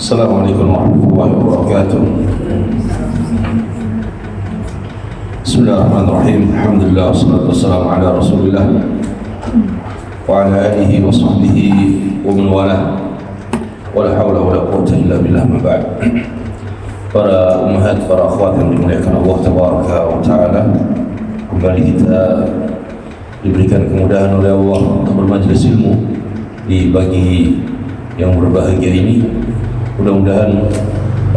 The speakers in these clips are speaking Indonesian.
Assalamualaikum warahmatullahi wabarakatuh. Bismillahirrahmanirrahim. Alhamdulillah wassalatu wassalamu ala Rasulillah wa ala alihi wa sahbihi wa man walah. Wala haula wala quwwata illa billah, ma ba'd. Para ummahat, para akhwat yang dimuliakan Allah tabaraka wa taala, kembali kita diberikan kemudahan oleh Allah untuk bermajlis ilmu di pagi yang berbahagia ini. Mudah-mudahan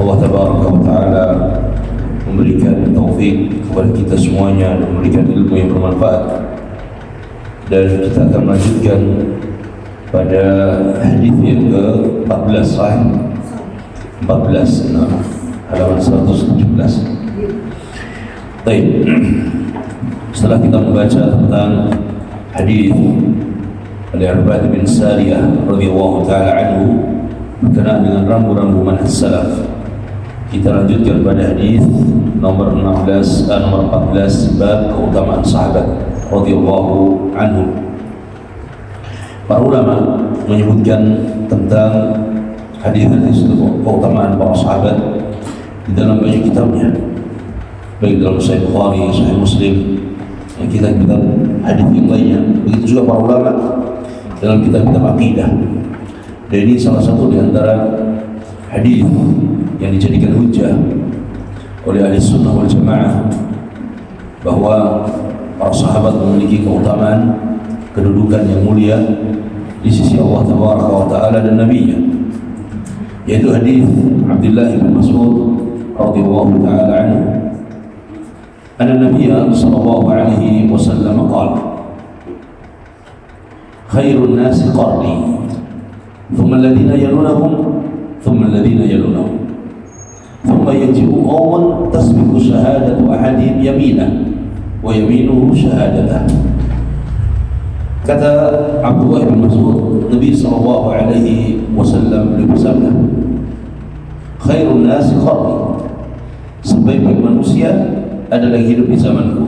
Allah tabaraka wa taala memberikan taufik kepada kita semuanya dan memberikan ilmu yang bermanfaat. Dan kita akan melanjutkan pada hadis yang ke-14, sahih 14, halaman 117. Baik. Setelah kita membaca tentang hadis Al-Irbad bin Sariyah radhiyallahu taala anhu berkenaan dengan rambu-rambu manhaj salaf, kita lanjutkan pada hadis nomor 14 bab keutamaan sahabat radhiyallahu anhu. Para ulama menyebutkan tentang hadis-hadis keutamaan para sahabat di dalam banyak kitabnya, baik dalam Sahih Bukhari, Sahih Muslim, dan kitab-kitab hadis yang lainnya. Begitu juga para ulama dalam kitab-kitab akidah. Dan ini salah satu di antara hadis yang dijadikan hujjah oleh ahli sunnah wal jamaah, bahwa para sahabat memiliki keutamaan, kedudukan yang mulia di sisi Allah tabaraka wa taala dan nabinya, yaitu hadis Abdullah bin Mas'ud radhiyallahu taala anhu, anna Nabiya sallallahu alaihi wasallam qala, khairun nasi qarni, thumma alladhina yalunahum, thumma alladhina yalunahum, thumma yaji'u qawman tasbiqu shahadatu ahadihim yaminah wa yaminuhu shahadatah. Kata Abdullah bin Mas'ud, Nabi sallallahu alaihi wasallam bersabda, khairun nasi qarni, sebaik-baik manusia adalah yang hidup di zamanku.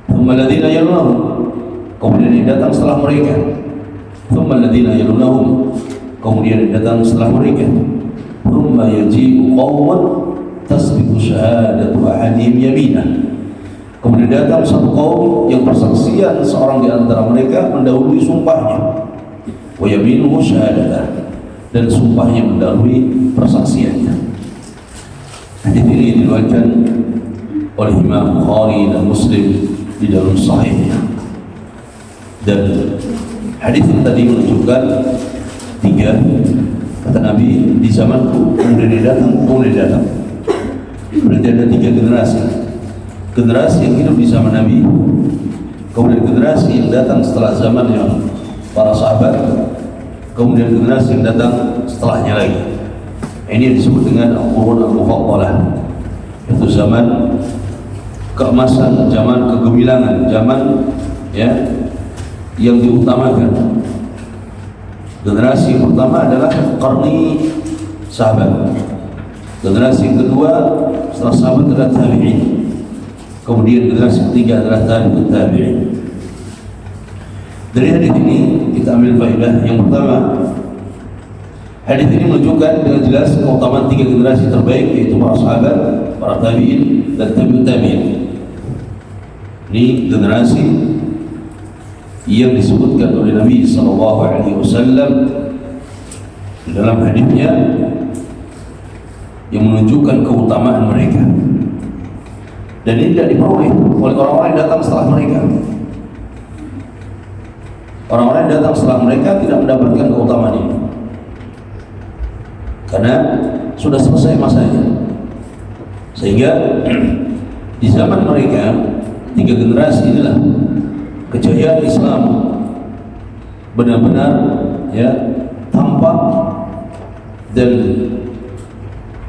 Thumma alladhina yalunahum, kemudian yang datang setelah mereka. Thumma alladhina yalunahum, kemudian yang datang setelah mereka. Thumma yaji'u qawman tasbiqu shahadatu ahadihim yaminah, kemudian datang satu kaum yang persaksian seorang di antara mereka mendahului sumpahnya, wa yaminuhu syahadatah, dan sumpahnya mendahului persaksiannya. Hadis ini diriwayatkan oleh Imam Bukhari dan Muslim di dalam sahihnya. Dan hadis ini tadi menunjukkan tiga, kata Nabi, di zamanku, kemudian datang. Berarti ada tiga generasi. Generasi yang hidup di zaman Nabi, kemudian generasi yang datang setelah zamannya para sahabat, kemudian generasi yang datang setelahnya lagi. Ini disebut dengan al-qurun al-mufaddalah, yaitu zaman keemasan, zaman kegemilangan, zaman yang diutamakan. Generasi yang pertama adalah qarni sahabat. Generasi yang kedua setelah sahabat adalah tabi'in. Kemudian generasi ketiga adalah tabi'ut tabi'in. Dari hadis ini kita ambil faedah yang pertama. Hadis ini menunjukkan dengan jelas keutamaan tiga generasi terbaik, yaitu para sahabat, para tabi'in, dan tabi'ut tabi'in. Ini generasi yang disebutkan oleh Nabi sallallahu alaihi wasallam dalam hadisnya yang menunjukkan keutamaan mereka. Dan ini tidak diperoleh oleh orang-orang yang datang setelah mereka. Orang-orang yang datang setelah mereka tidak mendapatkan keutamaan ini, karena sudah selesai masanya. Sehingga di zaman mereka, tiga generasi inilah kejayaan Islam benar-benar tampak, dan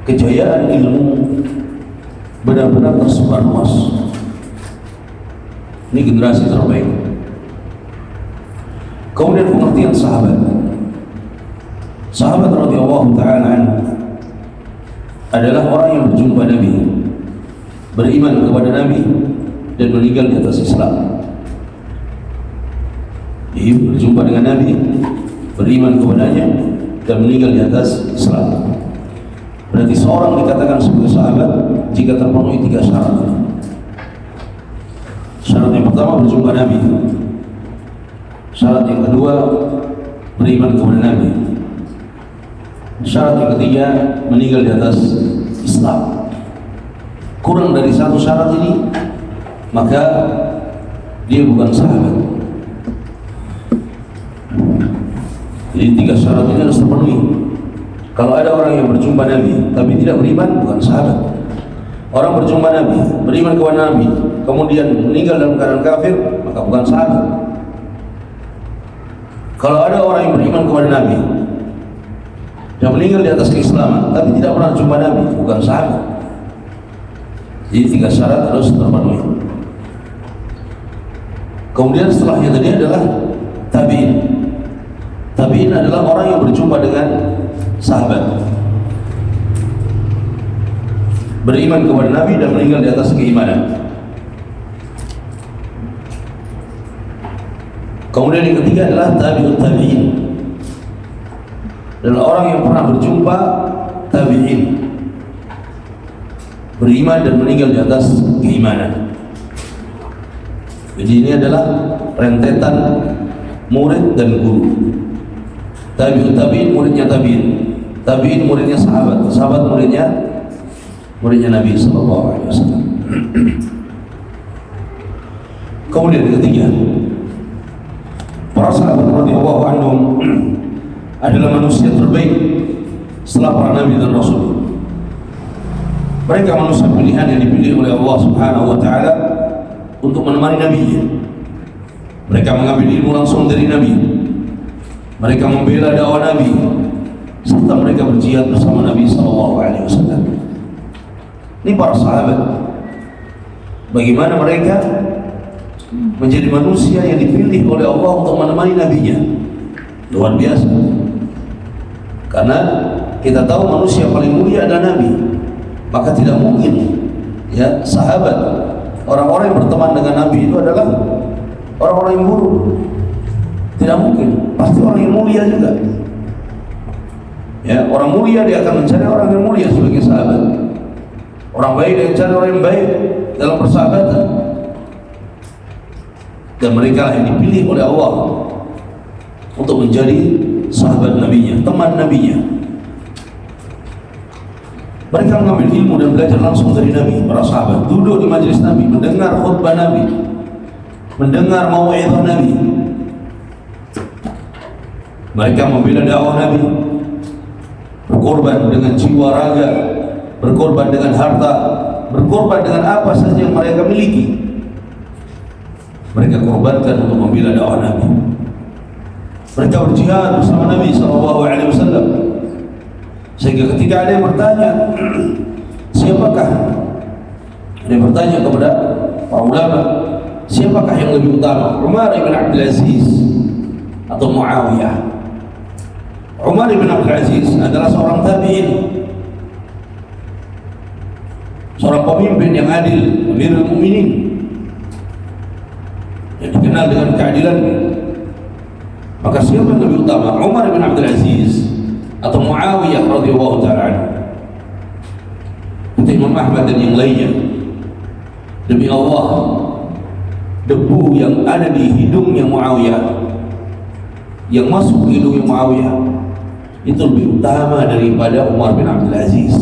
kejayaan ilmu benar-benar tersebar luas. Ini generasi terbaik. Kemudian pengertian sahabat. Sahabat radhiyallahu ta'ala anhu adalah orang yang berjumpa Nabi, beriman kepada Nabi, dan meninggal di atas Islam. Dia berjumpa dengan Nabi, beriman kepadanya, dan meninggal di atas Islam. Berarti seorang dikatakan sebagai sahabat jika terpenuhi 3 syarat. Syarat yang pertama berjumpa Nabi. Syarat yang kedua beriman kepada Nabi. Syarat yang ketiga meninggal di atas Islam. Kurang dari 1 syarat ini, maka dia bukan sahabat. Jadi 3 syarat ini harus terpenuhi. Kalau ada orang yang berjumpa Nabi tapi tidak beriman, bukan sahabat. Orang berjumpa Nabi, beriman kepada Nabi, kemudian meninggal dalam keadaan kafir, maka bukan sahabat. Kalau ada orang yang beriman kepada Nabi dan meninggal di atas keislaman tapi tidak pernah jumpa Nabi, bukan sahabat. Jadi 3 syarat harus terpenuhi. Kemudian setelahnya tadi adalah tabi'in. Tabi'in adalah orang yang berjumpa dengan sahabat, beriman kepada Nabi dan meninggal di atas keimanan. Kemudian yang ketiga adalah tabi'ut tabi'in, adalah orang yang pernah berjumpa tabi'in, beriman dan meninggal di atas keimanan. Jadi ini adalah rentetan murid dan guru. Tabi'ut tabi'in muridnya tabi'in, tabi'in muridnya sahabat, sahabat muridnya Nabi sallallahu alaihi wasallam. Kemudian yang ketiga, para sahabat radhiyallahu anhum adalah manusia terbaik setelah para nabi dan rasul. Mereka manusia pilihan yang dipilih oleh Allah Subhanahu wa taala untuk menemani nabinya. Mereka mengambil ilmu langsung dari nabi. Mereka membela dakwah Nabi, serta mereka berjihad bersama Nabi sallallahu alaihi wasallam. Ini para sahabat. Bagaimana mereka menjadi manusia yang dipilih oleh Allah untuk menemani nabinya. Luar biasa. Karena kita tahu manusia paling mulia adalah Nabi. Maka tidak mungkin ya sahabat, orang-orang yang berteman dengan Nabi itu adalah orang-orang yang buruk. Tidak mungkin, pasti orang yang mulia juga. Ya, orang mulia dia akan mencari orang yang mulia sebagai sahabat. Orang baik dia mencari orang yang baik dalam persahabatan. Dan mereka lah yang dipilih oleh Allah untuk menjadi sahabat nabinya, teman nabinya. Mereka mengambil ilmu dan belajar langsung dari Nabi. Para sahabat duduk di majelis Nabi, mendengar khutbah Nabi, mendengar mau'izah Nabi. Mereka membela dakwah Nabi, berkorban dengan jiwa raga, berkorban dengan harta, berkorban dengan apa saja yang mereka miliki. Mereka korbankan untuk membela dakwah Nabi. Mereka berjihad bersama Nabi SAW. Sehingga ketika ada yang bertanya, siapakah? Ada yang bertanya kepada para ulama, siapakah yang lebih utama, Umar ibn Abdul Aziz atau Muawiyah? Umar ibn Abdul Aziz adalah seorang tabi'in, seorang pemimpin yang adil, Amirul Mukminin, yang dikenal dengan keadilannya. Maka siapa yang lebih utama, Umar ibn Abdul Aziz atau Muawiyah radhiyallahu ta'ala? Kata Imam Ahmad dan yang lainnya, demi Allah, debu yang ada di hidungnya Muawiyah, yang masuk ke hidungnya Muawiyah, itu lebih utama daripada Umar bin Abdul Aziz.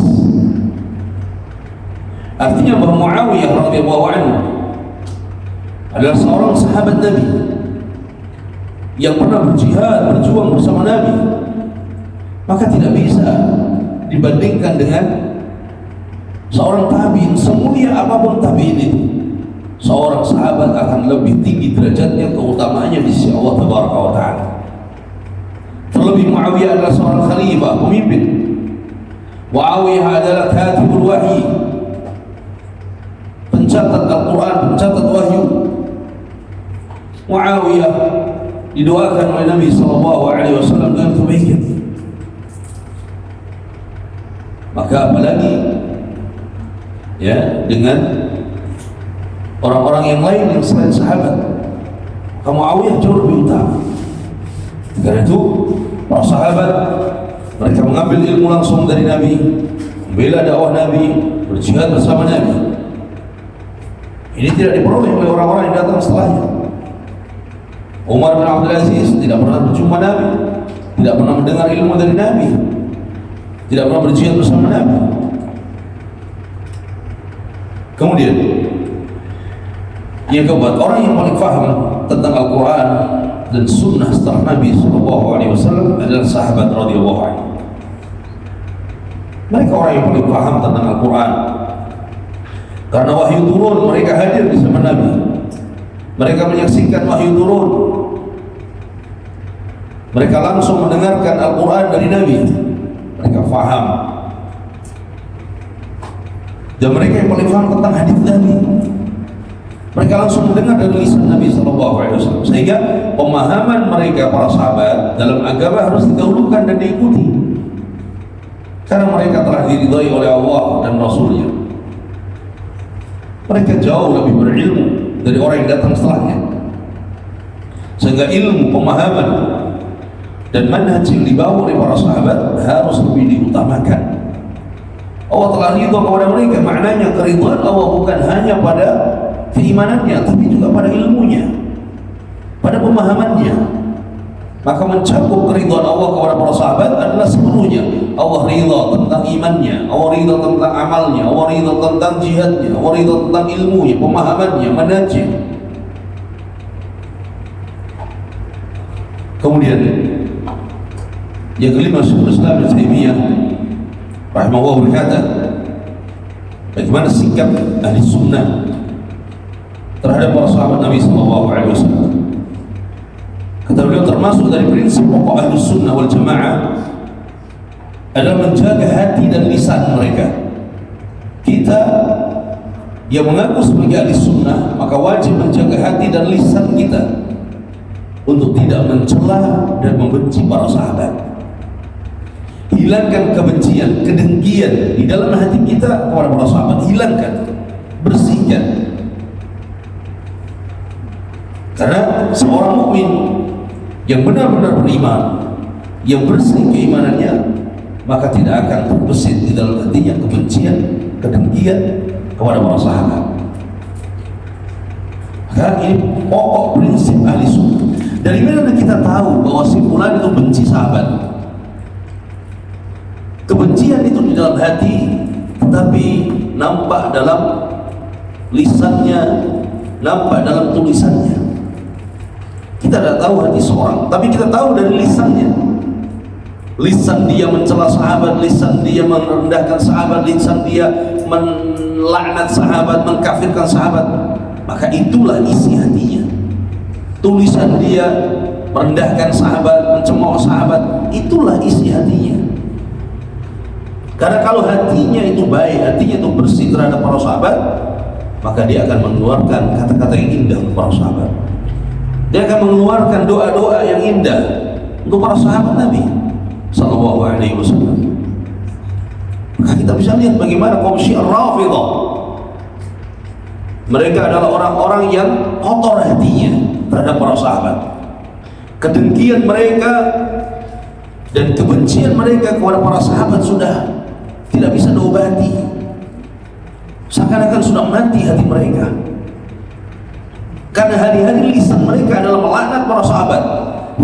Artinya bahwa Muawiyah radhiyallahu anhu adalah seorang sahabat Nabi yang pernah berjihad, berjuang bersama Nabi. Maka tidak bisa dibandingkan dengan seorang tabi'in. Semulia apapun tabi'in itu, seorang sahabat akan lebih tinggi derajatnya, keutamaannya di sisi Allah Tabaraka wa Ta'ala. Terlebih Muawiyah adalah seorang khalifah, pemimpin. Muawiyah adalah katibul wahyi, pencatat Al-Quran, pencatat wahyu. Muawiyah didoakan oleh Nabi SAW dengan kebaikan. Maka apalagi ya dengan orang-orang yang lain yang selain sahabat, Muawiyah jauh lebih utama. Karena itu para sahabat mereka mengambil ilmu langsung dari Nabi, membela dakwah Nabi, berjihad bersama Nabi. Ini tidak diperoleh oleh orang-orang yang datang setelahnya. Umar bin Abdul Aziz tidak pernah berjumpa Nabi, tidak pernah mendengar ilmu dari Nabi, tidak pernah berjihad bersama Nabi. Kemudian yang keempat, orang yang paling paham tentang Al-Quran dan Sunnah setelah Nabi SAW adalah sahabat radhiyallahu anhu. Mereka orang yang paling paham tentang Al-Quran. Karena wahyu turun, mereka hadir di zaman Nabi. Mereka menyaksikan wahyu turun. Mereka langsung mendengarkan Al-Quran dari Nabi. Mereka faham. Dan mereka yang paling faham tentang hadis Nabi. Mereka langsung mendengar dari lisan Nabi SAW. Sehingga pemahaman mereka para sahabat dalam agama harus didahulukan dan diikuti. Karena mereka telah diridhai oleh Allah dan Rasulnya. Mereka jauh lebih berilmu dari orang yang datang setelahnya. Sehingga ilmu, pemahaman dan manhaj yang dibawa oleh para sahabat harus lebih diutamakan. Allah telah ridha kepada mereka. Maknanya keridhaan Allah bukan hanya pada keimanannya, tapi juga pada ilmunya, pada pemahamannya. Maka mencakup keridhaan Allah kepada para sahabat adalah seluruhnya. Allah ridha tentang imannya, Allah ridha tentang amalnya, Allah ridha tentang jihadnya, Allah ridha tentang ilmunya, pemahamannya, manhajnya. Kemudian yang kelima, Syekhul Islam Ibnu Taimiyah rahimahullah berkata, bagaimana sikap ahli sunnah terhadap para sahabat Nabi SAW. Kata beliau, termasuk dari prinsip pokok ahli sunnah wal jamaah adalah menjaga hati dan lisan mereka. Kita yang mengaku sebagai ahli sunnah maka wajib menjaga hati dan lisan kita untuk tidak mencela dan membenci para sahabat. Hilangkan kebencian, kedengkian di dalam hati kita kepada para sahabat. Hilangkan, bersihkan. Karena seorang mukmin yang benar-benar beriman, yang bersih keimanannya, maka tidak akan terbesit di dalam hatinya kebencian, kedengkian kepada para sahabat. Maka ini pokok prinsip ahli sunnah. Dari mana kita tahu bahwa si fulan itu benci sahabat? Kebencian itu di dalam hati, tetapi nampak dalam lisannya, nampak dalam tulisannya. Kita tidak tahu hati seorang, tapi kita tahu dari lisannya. Lisan dia mencela sahabat, lisan dia merendahkan sahabat, lisan dia melaknat sahabat, mengkafirkan sahabat. Maka itulah isi hatinya. Tulisan dia merendahkan sahabat, mencemooh sahabat, itulah isi hatinya. Karena kalau hatinya itu baik, hatinya itu bersih terhadap para sahabat, maka dia akan mengeluarkan kata-kata yang indah untuk para sahabat. Dia akan mengeluarkan doa-doa yang indah untuk para sahabat Nabi Sallallahu Alaihi Wasallam. Maka kita bisa lihat bagaimana kaum Syiah Rafidhah. Mereka adalah orang-orang yang kotor hatinya terhadap para sahabat. Kedengkian mereka dan kebencian mereka kepada para sahabat sudah tidak bisa diobati. Seakan-akan sudah mati hati mereka. Karena hari-hari lisan mereka adalah melaknat para sahabat.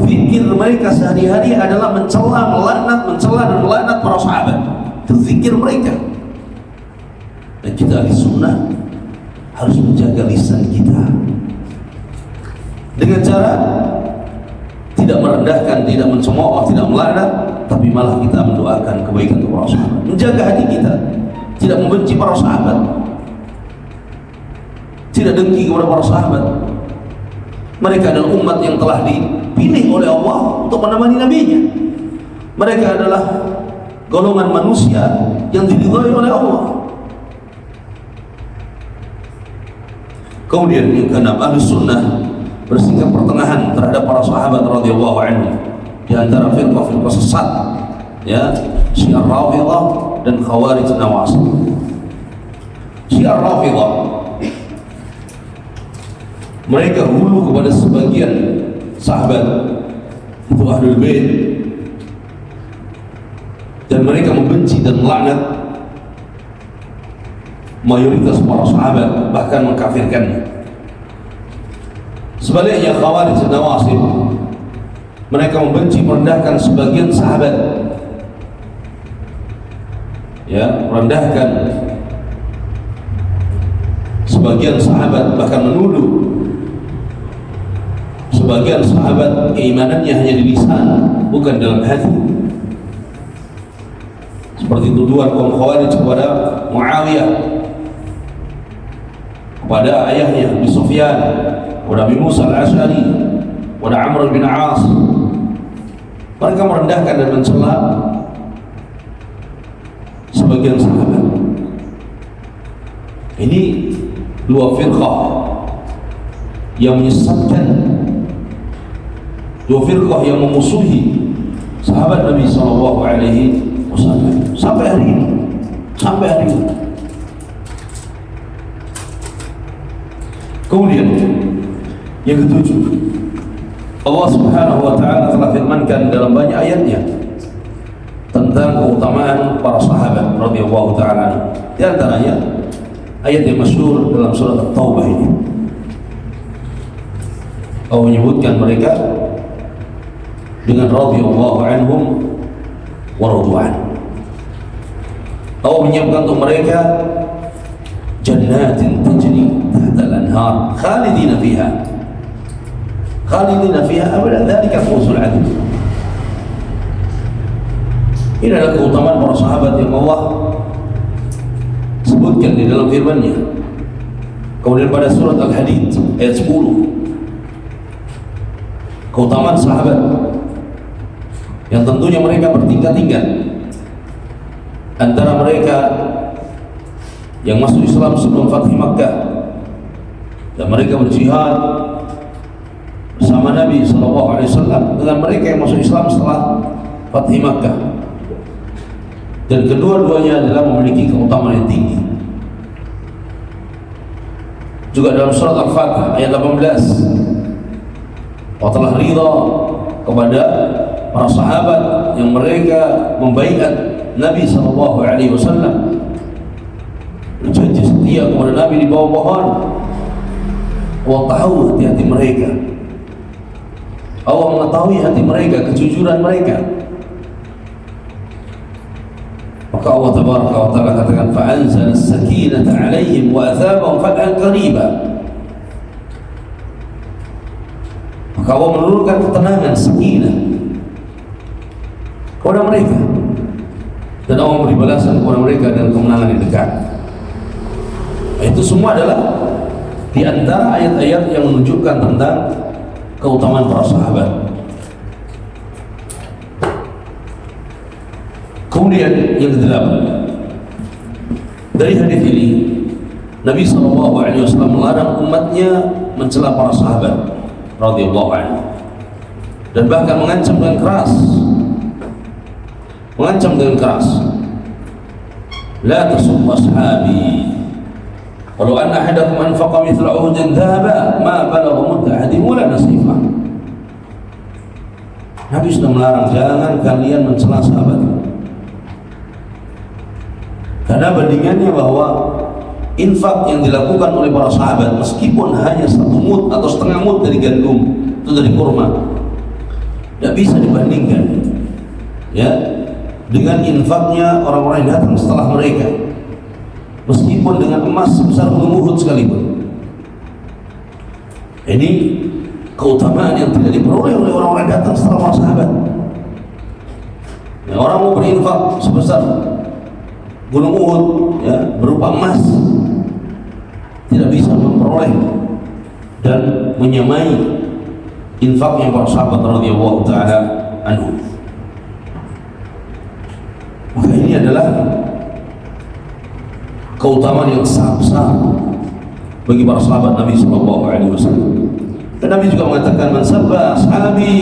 Zikir mereka sehari-hari adalah mencela, melaknat, dan melaknat para sahabat. Itu zikir mereka. Dan kita ahli sunnah harus menjaga lisan kita dengan cara tidak merendahkan, tidak mencemooh, tidak melaknat, tapi malah kita mendoakan kebaikan untuk para sahabat. Menjaga hati kita, tidak membenci para sahabat, tidak dengki kepada para sahabat. Mereka adalah umat yang telah dipilih oleh Allah untuk menemani nabinya. Mereka adalah golongan manusia yang diridhai oleh Allah. Kemudian yang keenam, ahli sunnah bersikap pertengahan terhadap para sahabat radhiyallahu anhu di antara firqah-firqah sesat, ya, Syiah Rafidhah dan Khawarij Nawasib. Syiah Rafidhah mereka hulu kepada sebagian sahabat itu Ahlul Bait, dan mereka membenci dan melaknat mayoritas para sahabat, bahkan mengkafirkannya. Sebaliknya Khawarij dan Nawasib, mereka membenci, merendahkan sebagian sahabat, ya, merendahkan sebagian sahabat, bahkan menuduh sebagian sahabat keimanannya hanya di lisan, bukan dalam hati. Seperti tuduhan kaum Khawarij kepada Muawiyah, kepada ayahnya Abu Sufyan, kepada Abu Musa al-Asy'ari, kepada Amr bin As. Mereka merendahkan dan mencela sebagian sahabat. Ini dua firqah yang menyesatkan, dua firqah yang memusuhi sahabat Nabi SAW sampai hari ini, Kemudian yang ketujuh, Allah Subhanahu wa Ta'ala telah firmankan dalam banyak ayatnya tentang keutamaan para sahabat radhiyallahu ta'ala. Di antaranya ayat yang masyhur dalam surat At-Taubah ini, Allah menyebutkan mereka dengan radhiyallahu anhum wa radwan. Allah menyiapkan untuk mereka jannatin tajri tahta al-anhar khalidina fiha abadan, dzalika al-fawzul 'adzim. Ini adalah keutamaan para sahabat yang Allah sebutkan di dalam firman-Nya. Kemudian pada surat Al-Hadid ayat 10, keutamaan sahabat yang tentunya mereka bertingkat-tingkat. Antara mereka yang masuk Islam sebelum Fath Makkah dan mereka berjihad bersama Nabi SAW, dengan mereka yang masuk Islam setelah Fath Makkah, dan kedua-duanya adalah memiliki keutamaan yang tinggi. Juga dalam surat Al-Fatih ayat 18, Allah telah ridha kepada para sahabat yang mereka membaiat Nabi SAW, berjanji setia kepada Nabi di bawah pohon. Allah tahu hati-hati mereka, Allah mengetahui hati mereka, kejujuran mereka. Maka Allah Tabaraka wa Ta'ala katakan, fa'anzala as-sakinata 'alaihim wa athabahum fathan qariba. Maka Allah menurunkan ketenangan, sakinah kepada mereka, dan Allah memberi balasan kepada mereka dengan kemenangan yang dekat. Itu semua adalah di antara ayat-ayat yang menunjukkan tentang keutamaan para sahabat. Kemudian yang kedelapan, dari hadis ini Nabi SAW melarang umatnya mencela para sahabat radhiyallahu anhu, dan bahkan mengancam dengan keras, la tasubbu ashabi walau anna ahadakum anfaqa mithla uhudin dhahaba ma balagha mudda ahadihim wala nasifah. Nabi sudah melarang, jangan kalian mencela sahabat, karena bandingannya bahwa infak yang dilakukan oleh para sahabat, meskipun hanya 1 mud atau setengah mud dari gandum atau dari kurma, tidak bisa dibandingkan, ya, dengan infaknya orang-orang yang datang setelah mereka, meskipun dengan emas sebesar gunung Uhud sekalipun. Ini keutamaan yang tidak diperoleh oleh orang-orang yang datang setelah para sahabat. Ya, orang mau berinfak sebesar gunung Uhud, ya, berupa emas, tidak bisa memperoleh dan menyamai infaknya para sahabat radhiyallahu ta'ala anhum. Maka ini adalah keutamaan yang sangat besar bagi para sahabat Nabi SAW. Dan Nabi juga mengatakan, man sabba ashabi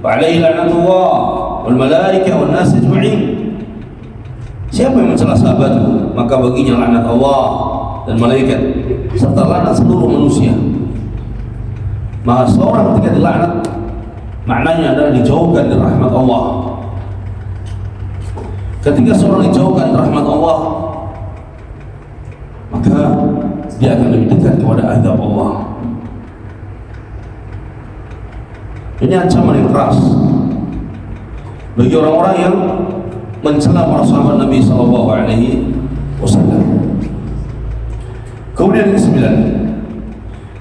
fa alaihi la'natullah wal malaikah wan nas ajma'in. Siapa yang mencela sahabatku, maka baginya laknat Allah dan malaikat serta laknat seluruh manusia. Maka seorang ketika dilaknat, maknanya adalah dijauhkan dari rahmat Allah. Ketika seorang dijauhkan rahmat Allah, maka dia akan lebih dekat kepada azab Allah. Ini ancaman yang keras bagi orang-orang yang mencela para sahabat Nabi sallallahu alaihi wasallam. Kemudian yang ke-9,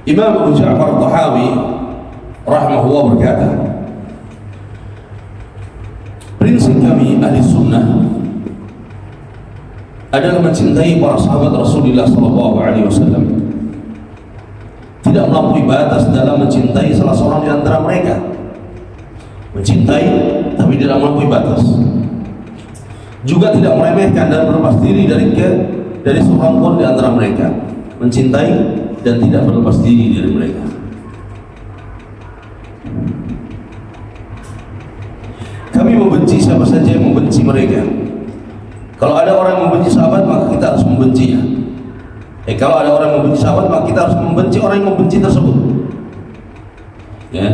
Imam Abu Ja'far Tahawi rahimahullah berkata, prinsip kami ahli sunnah adalah mencintai para sahabat Rasulullah sallallahu alaihi wasallam, tidak melampaui batas dalam mencintai salah seorang di antara mereka. Mencintai tapi tidak melampaui batas, juga tidak meremehkan dan berlepas diri dari seorang pun di antara mereka. Mencintai dan tidak berlepas diri dari mereka. Kami membenci siapa saja yang membenci mereka. Kalau ada orang yang membenci sahabat, maka kita harus membencinya. Kalau ada orang yang membenci sahabat, maka kita harus membenci orang yang membenci tersebut. Ya,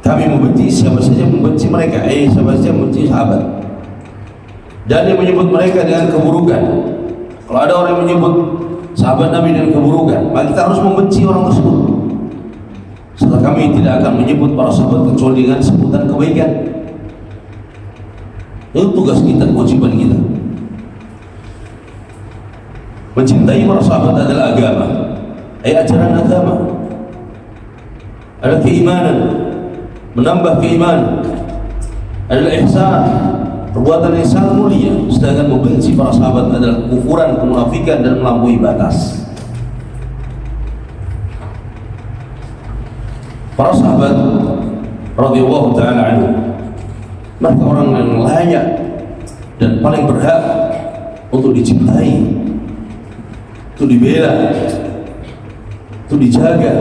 kami membenci siapa saja yang membenci mereka. Siapa saja yang membenci sahabat dan yang menyebut mereka dengan keburukan. Kalau ada orang yang menyebut sahabat Nabi dengan keburukan, maka kita harus membenci orang tersebut. Setelah kami tidak akan menyebut para sahabat kecuali dengan sebutan kebaikan. Itu tugas kita, kewajiban kita. Mencintai para sahabat adalah agama, ajaran agama, adalah keimanan, menambah keimanan, adalah ihsan, perbuatan yang sangat mulia. Sedangkan membenci para sahabat adalah kufuran, kemunafikan dan melampaui batas. Para sahabat radhiyallahu taala anhu, mereka orang yang layak dan paling berhak untuk dicintai, untuk dibela, untuk dijaga.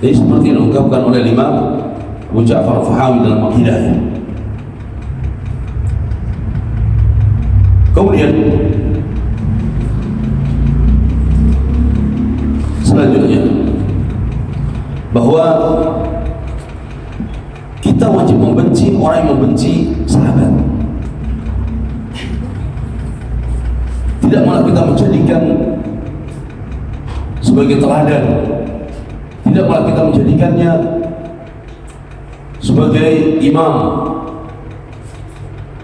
Jadi seperti yang diungkapkan oleh Imam Abu Ja'far Tahawi dalam Aqidahnya. Kemudian selanjutnya, bahwa kita wajib membenci orang yang membenci sahabat. Tidak malah kita menjadikan sebagai teladan, tidak malah kita menjadikannya sebagai imam,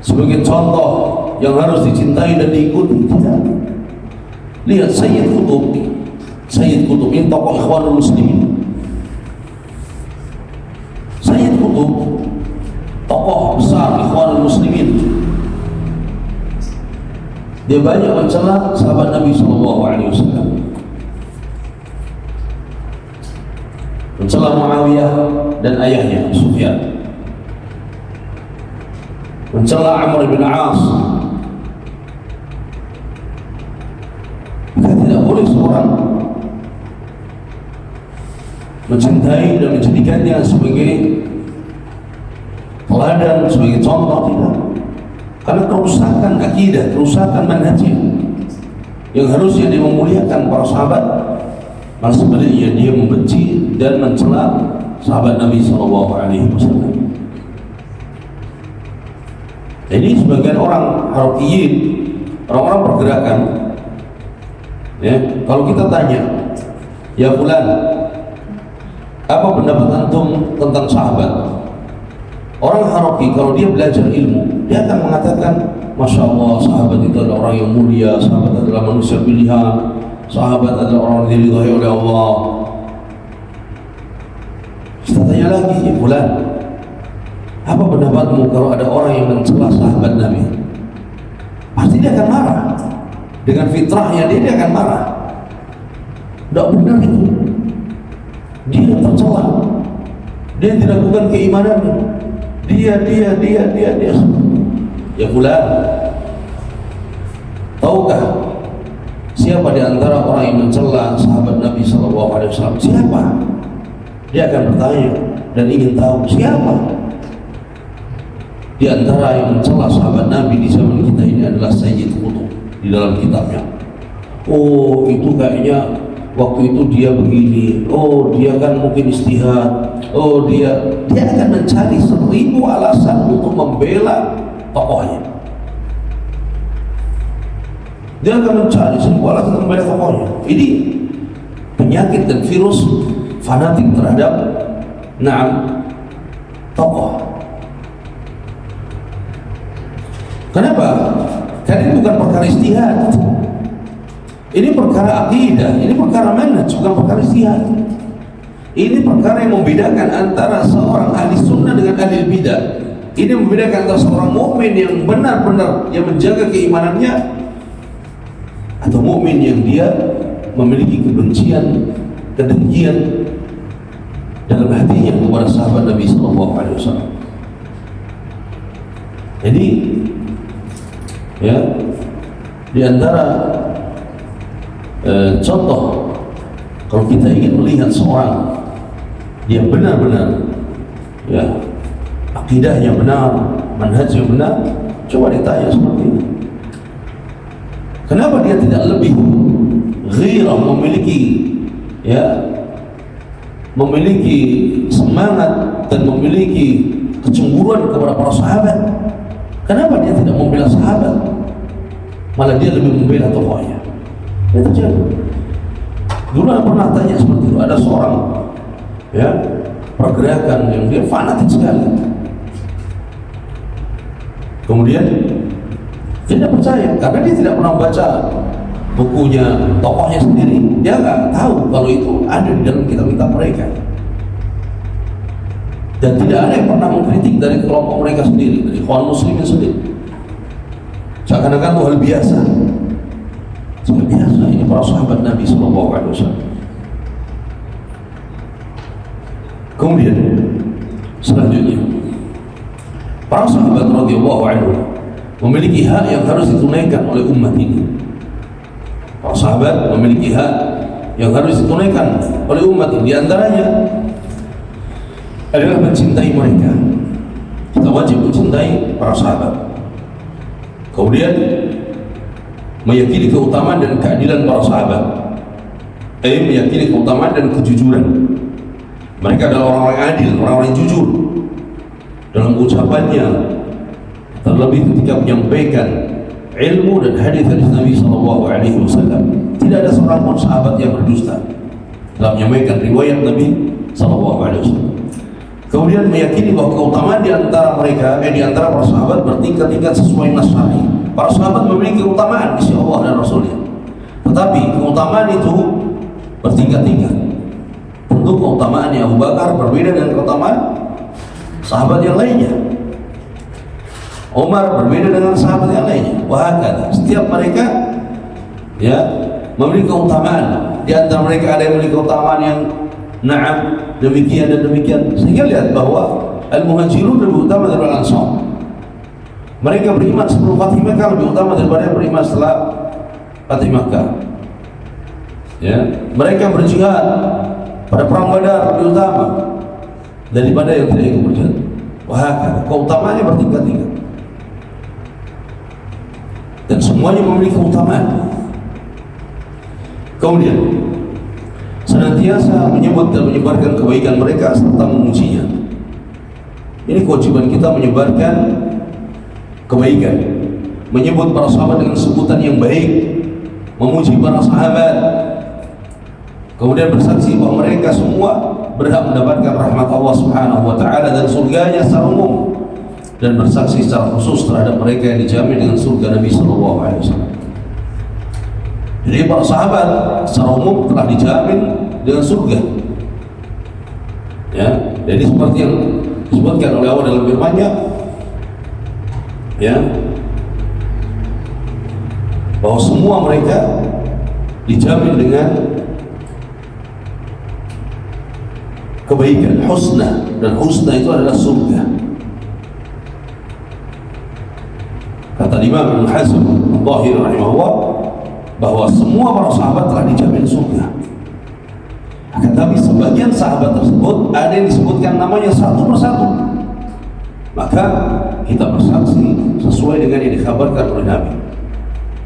sebagai contoh yang harus dicintai dan diikuti. Tidak. Lihat Sayyid Qutb ini tokoh Ikhwanul Muslimin. Sayyid Qutb tokoh besar Ikhwanul Muslimin. Dia banyak mencela sahabat Nabi SAW, mencela Muawiyah dan ayahnya Sufyan, mencela Amr bin As. Maka tidak boleh seorang mencintai dan menjadikannya sebagai teladan, sebagai contoh. Tidak. Karena kerusakan akidah, kerusakan manhajnya yang harusnya dia memuliakan para sahabat, malah sebenarnya dia membenci dan mencela sahabat Nabi SAW. Jadi sebagian orang harokiyin, orang-orang pergerakan, ya, kalau kita tanya, ya fulan, apa pendapat antum tentang sahabat? Orang haroki kalau dia belajar ilmu, dia akan mengatakan, Masya Allah, sahabat itu adalah orang yang mulia, sahabat adalah manusia pilihan, sahabat adalah orang yang diridhai oleh Allah. Kita tanya lagi, ya fulan, apa pendapatmu kalau ada orang yang mencela sahabat Nabi? Pasti dia akan marah. Dengan fitrahnya dia akan marah. Tidak benar itu. Dia tercela, dia diragukan keimanannya. Dia. Ya fulan, tahukah siapa di antara orang yang mencela sahabat Nabi SAW? Siapa? Dia akan bertanya dan ingin tahu siapa di antara yang mencela sahabat Nabi di zaman kita ini adalah Sayyid Qutb di dalam kitabnya. Oh, itu kayaknya waktu itu dia begini. Oh, dia kan mungkin istihad. Oh, dia akan mencari 1000 alasan untuk membela tokohnya. Dia akan mencari semua alasan untuk membela tokohnya. Ini penyakit dan virus fanatik terhadap tokoh. Kenapa? Karena ini bukan perkara ijtihad. Ini perkara akidah, ini perkara manhaj, bukan perkara ijtihad. Ini perkara yang membedakan antara seorang ahli sunnah dengan ahli bidah. Ini membedakan antara seorang mukmin yang benar-benar yang menjaga keimanannya atau mukmin yang dia memiliki kebencian, kedengkian dalam hatinya kepada sahabat Nabi sallallahu alaihi wasallam. Jadi ya, di antara contoh kalau kita ingin melihat seorang yang benar-benar ya akidahnya benar, manhajnya benar, coba ditanya seperti ini. Kenapa dia tidak lebih ghirah, memiliki semangat dan memiliki kecemburuan kepada para sahabat? Kenapa dia tidak membela sahabat, malah dia lebih membela tokohnya? Itu terjadi. Dulu saya pernah tanya seperti itu. Ada seorang ya pergerakan yang dia fanatik sekali. Kemudian dia tidak percaya karena dia tidak pernah baca bukunya tokohnya sendiri. Dia nggak tahu kalau itu ada di dalam kitab-kitab mereka. Dan tidak ada yang pernah mengkritik dari kelompok mereka sendiri, dari kaum muslimin sendiri. Seakan-akan itu hal biasa. Sangat biasa ini para sahabat Nabi sallallahu alaihi wasallam. Kemudian selanjutnya, para sahabat radhiyallahu anhum memiliki hak yang harus ditunaikan oleh umat ini. Para sahabat memiliki hak yang harus ditunaikan oleh umat ini. Di antaranya adalah mencintai mereka. Kita wajib mencintai para sahabat. Kemudian meyakini keutamaan dan keadilan para sahabat. Meyakini keutamaan dan kejujuran. Mereka adalah orang-orang adil, orang-orang yang jujur dalam ucapannya, terlebih ketika menyampaikan ilmu dan hadis dari Nabi sallallahu alaihi wasallam. Tidak ada seorang pun sahabat yang berdusta dalam menyampaikan riwayat Nabi sallallahu alaihi wasallam. Kemudian meyakini bahwa keutamaan di antara mereka, di antara para sahabat bertingkat-tingkat sesuai nas syar'i. Para sahabat memiliki keutamaan di sisi Allah dan Rasulnya. Tetapi keutamaan itu bertingkat-tingkat. Tentu keutamaan Abu Bakar berbeda dengan keutamaan sahabat yang lainnya. Umar berbeda dengan sahabat yang lainnya. Wahakala. Setiap mereka ya memiliki keutamaan. Di antara mereka ada yang memiliki keutamaan yang demikian dan demikian. Sehingga lihat bahwa al-muhajirun lebih utama daripada al-ansar. Mereka beriman sebelum Fatih Makkah lebih utama daripada yang beriman setelah Fatih Makkah. Ya, mereka berjihad pada perang Badar lebih utama daripada yang tidak ikut berjihad. Wahakala. Keutamaannya bertingkat-tingkat. Dan semuanya memiliki keutamaan. Kemudian senantiasa menyebut dan menyebarkan kebaikan mereka serta memujinya. Ini kewajiban kita, menyebarkan kebaikan, menyebut para sahabat dengan sebutan yang baik, memuji para sahabat, kemudian bersaksi bahwa mereka semua berhak mendapatkan rahmat Allah Subhanahu wa taala dan surganya secara umum, dan bersaksi secara khusus terhadap mereka yang dijamin dengan surga Nabi sallallahu alaihi wasallam. Jadi para sahabat secara umum telah dijamin dengan surga. Ya, jadi seperti yang disebutkan oleh Allah dalam firman-Nya, ya, bahwa semua mereka dijamin dengan kebaikan, husna, dan husna itu adalah surga. Kata Imam Ibnu Hazm Al-Dhahiri rahimahullah bahwa semua para sahabat telah dijamin surga. Akan tapi sebagian sahabat tersebut ada yang disebutkan namanya satu persatu. Maka kita bersaksi sesuai dengan yang dikhabarkan oleh Nabi.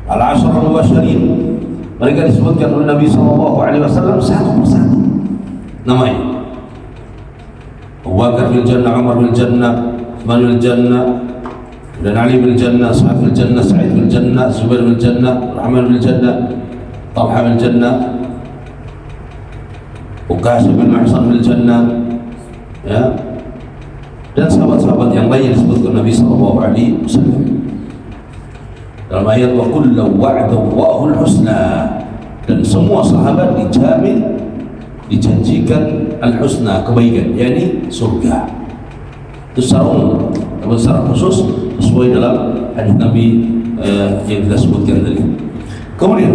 Al-Ashrul Mubasysyirin, mereka disebutkan oleh Nabi sallallahu alaihi wasallam satu persatu namanya. Abu Bakar fil jannah, Umar fil jannah, Utsman fil jannah, dan Ali bil jannah, Sa'ad bil jannah, Sa'id bil jannah, Zubair bil jannah, Rahman bil jannah, Talha bil jannah, Uqasyah bin Mahsan bil jannah, ya, dan sahabat-sahabat yang lain yang disebutkan Nabi sallallahu alaihi wasallam dalam ayat wa kullu wa'adallahu al-husna, dan semua sahabat dijanjikan al-husna, kebaikan, yakni surga. Itu secara umum, tapi secara khusus sesuai dalam hadis Nabi yang kita sebutkan tadi. Kemudian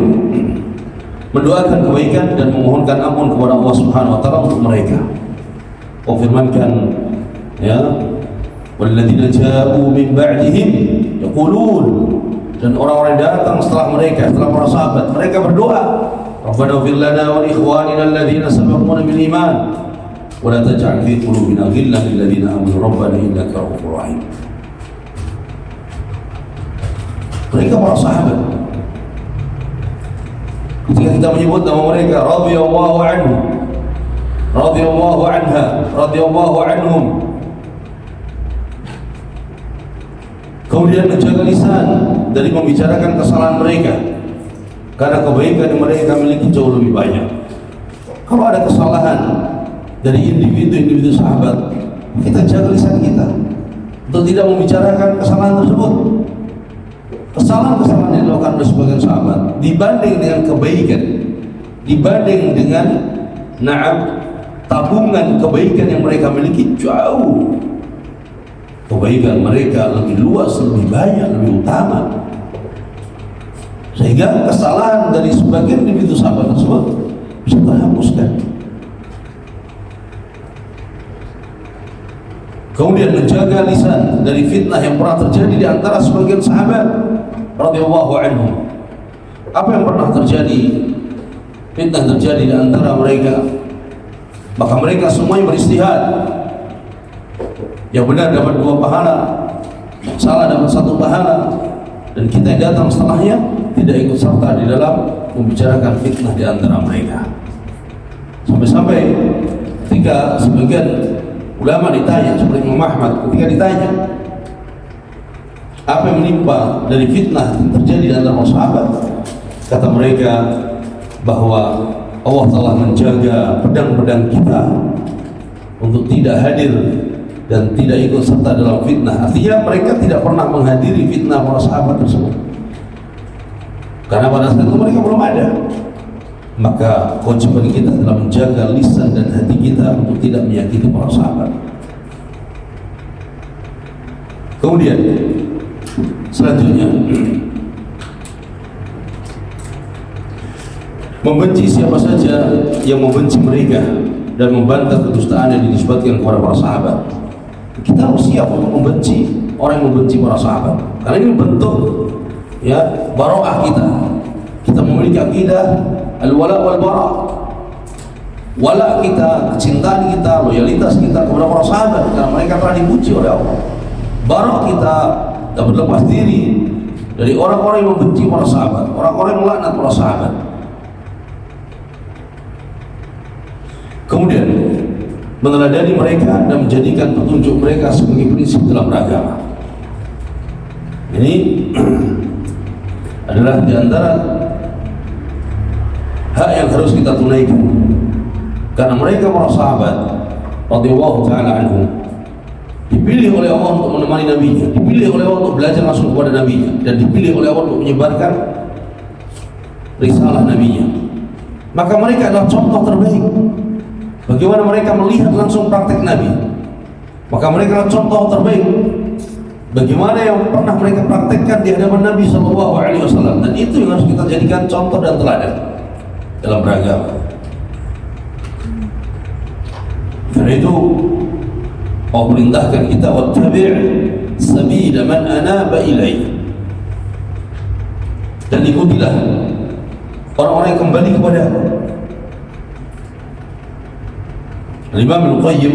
mendoakan kebaikan dan memohonkan ampun kepada Allah Subhanahu wa taala untuk mereka. Allah firmankan, ya, walladzina ja'u min ba'dihim yaqulun, dan orang-orang yang datang setelah mereka, setelah para sahabat, mereka berdoa, Rabbana ighfir lana wa li ikhwanina alladhina sabaquna bil iman wa la taj'al fi qulubina ghillan lil ladzina amanu rabbana innaka ra'ufur rahim. Mereka para sahabat, ketika kita menyebut nama mereka, radhiyallahu anhu, radhiyallahu anha, radhiyallahu anhum, kemudian menjaga lisan dari membicarakan kesalahan mereka, karena kebaikan yang mereka miliki jauh lebih banyak. Kalau ada kesalahan dari individu sahabat, kita jaga lisan kita untuk tidak membicarakan kesalahan tersebut. Kesalahan-kesalahan yang dilakukan oleh sebagian sahabat dibanding dengan kebaikan, dibanding dengan tabungan kebaikan yang mereka miliki, jauh kebaikan mereka lebih luas, lebih banyak, lebih utama, sehingga kesalahan dari sebagian individu sahabat tersebut bisa terhapuskan. Kemudian menjaga lisan dari fitnah yang pernah terjadi di antara sebagian sahabat radhiyallahu anhum. Apa yang pernah terjadi? Fitnah terjadi di antara mereka, maka mereka semuanya beristihad. Yang benar dapat 2 pahala, yang salah dapat 1 pahala, dan kita yang datang setelahnya tidak ikut serta di dalam membicarakan fitnah di antara mereka. Sampai-sampai ketika sebagian ulama ditanya, seperti Imam Ahmad, ketika ditanya apa yang menimpa dari fitnah yang terjadi di antara sahabat, kata mereka bahwa Allah telah menjaga pedang-pedang kita untuk tidak hadir dan tidak ikut serta dalam fitnah. Artinya mereka tidak pernah menghadiri fitnah para sahabat tersebut, karena pada saat itu mereka belum ada. Maka kewajiban kita adalah menjaga lisan dan hati kita untuk tidak menyakiti para sahabat. Kemudian selanjutnya, membenci siapa saja yang membenci mereka dan membantah kedustaan yang dinisbatkan kepada para sahabat. Kita harus siap untuk membenci orang yang membenci para sahabat, karena ini bentuk, ya, baro'ah kita. Kita memiliki akidah al-wala wal bara'. Wala kita, kecintaan kita, loyalitas kita kepada para sahabat karena mereka telah dipuji oleh Allah. Bara' kita dapat lepas diri dari orang-orang yang membenci para sahabat, orang-orang yang melaknat para sahabat. Kemudian meneladani mereka dan menjadikan petunjuk mereka sebagai prinsip dalam beragama. Ini adalah di antara hak yang harus kita tunaikan, karena mereka para sahabat radhiyallahu taala anhum dipilih oleh Allah untuk menemani nabinya, dipilih oleh Allah untuk belajar langsung kepada nabinya, dan dipilih oleh Allah untuk menyebarkan risalah nabinya. Maka mereka adalah contoh terbaik bagaimana mereka melihat langsung praktek Nabi. Maka mereka adalah contoh terbaik bagaimana yang pernah mereka praktekkan di hadapan Nabi SAW, dan itu yang harus kita jadikan contoh dan teladan dalam beragama. Karena itu Allah perintahkan kita, wattabi' sabila man anaba ilaihi, dan ikutilah orang-orang yang kembali kepada Aku. Imam Al-Qayyim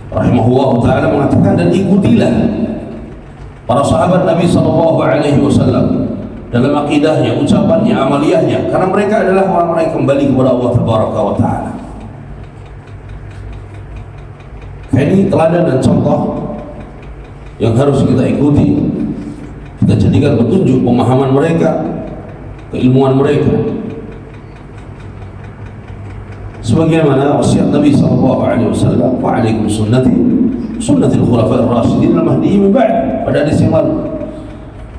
rahimahullah ta'ala mengatakan, dan ikutilah para sahabat Nabi SAW dalam akidahnya, ucapannya, amaliyahnya, karena mereka adalah orang-orang yang kembali kepada Allah Tabaraka wa Ta'ala. Ini teladan dan contoh yang harus kita ikuti, kita jadikan petunjuk pemahaman mereka, keilmuan mereka. Sebagaimana wasiat Nabi SAW, "Fa'alaikum sunnati, sunnatil khulafa'ir rasyidin al-mahdiyyin min ba'di." Pada hadis yang lalu.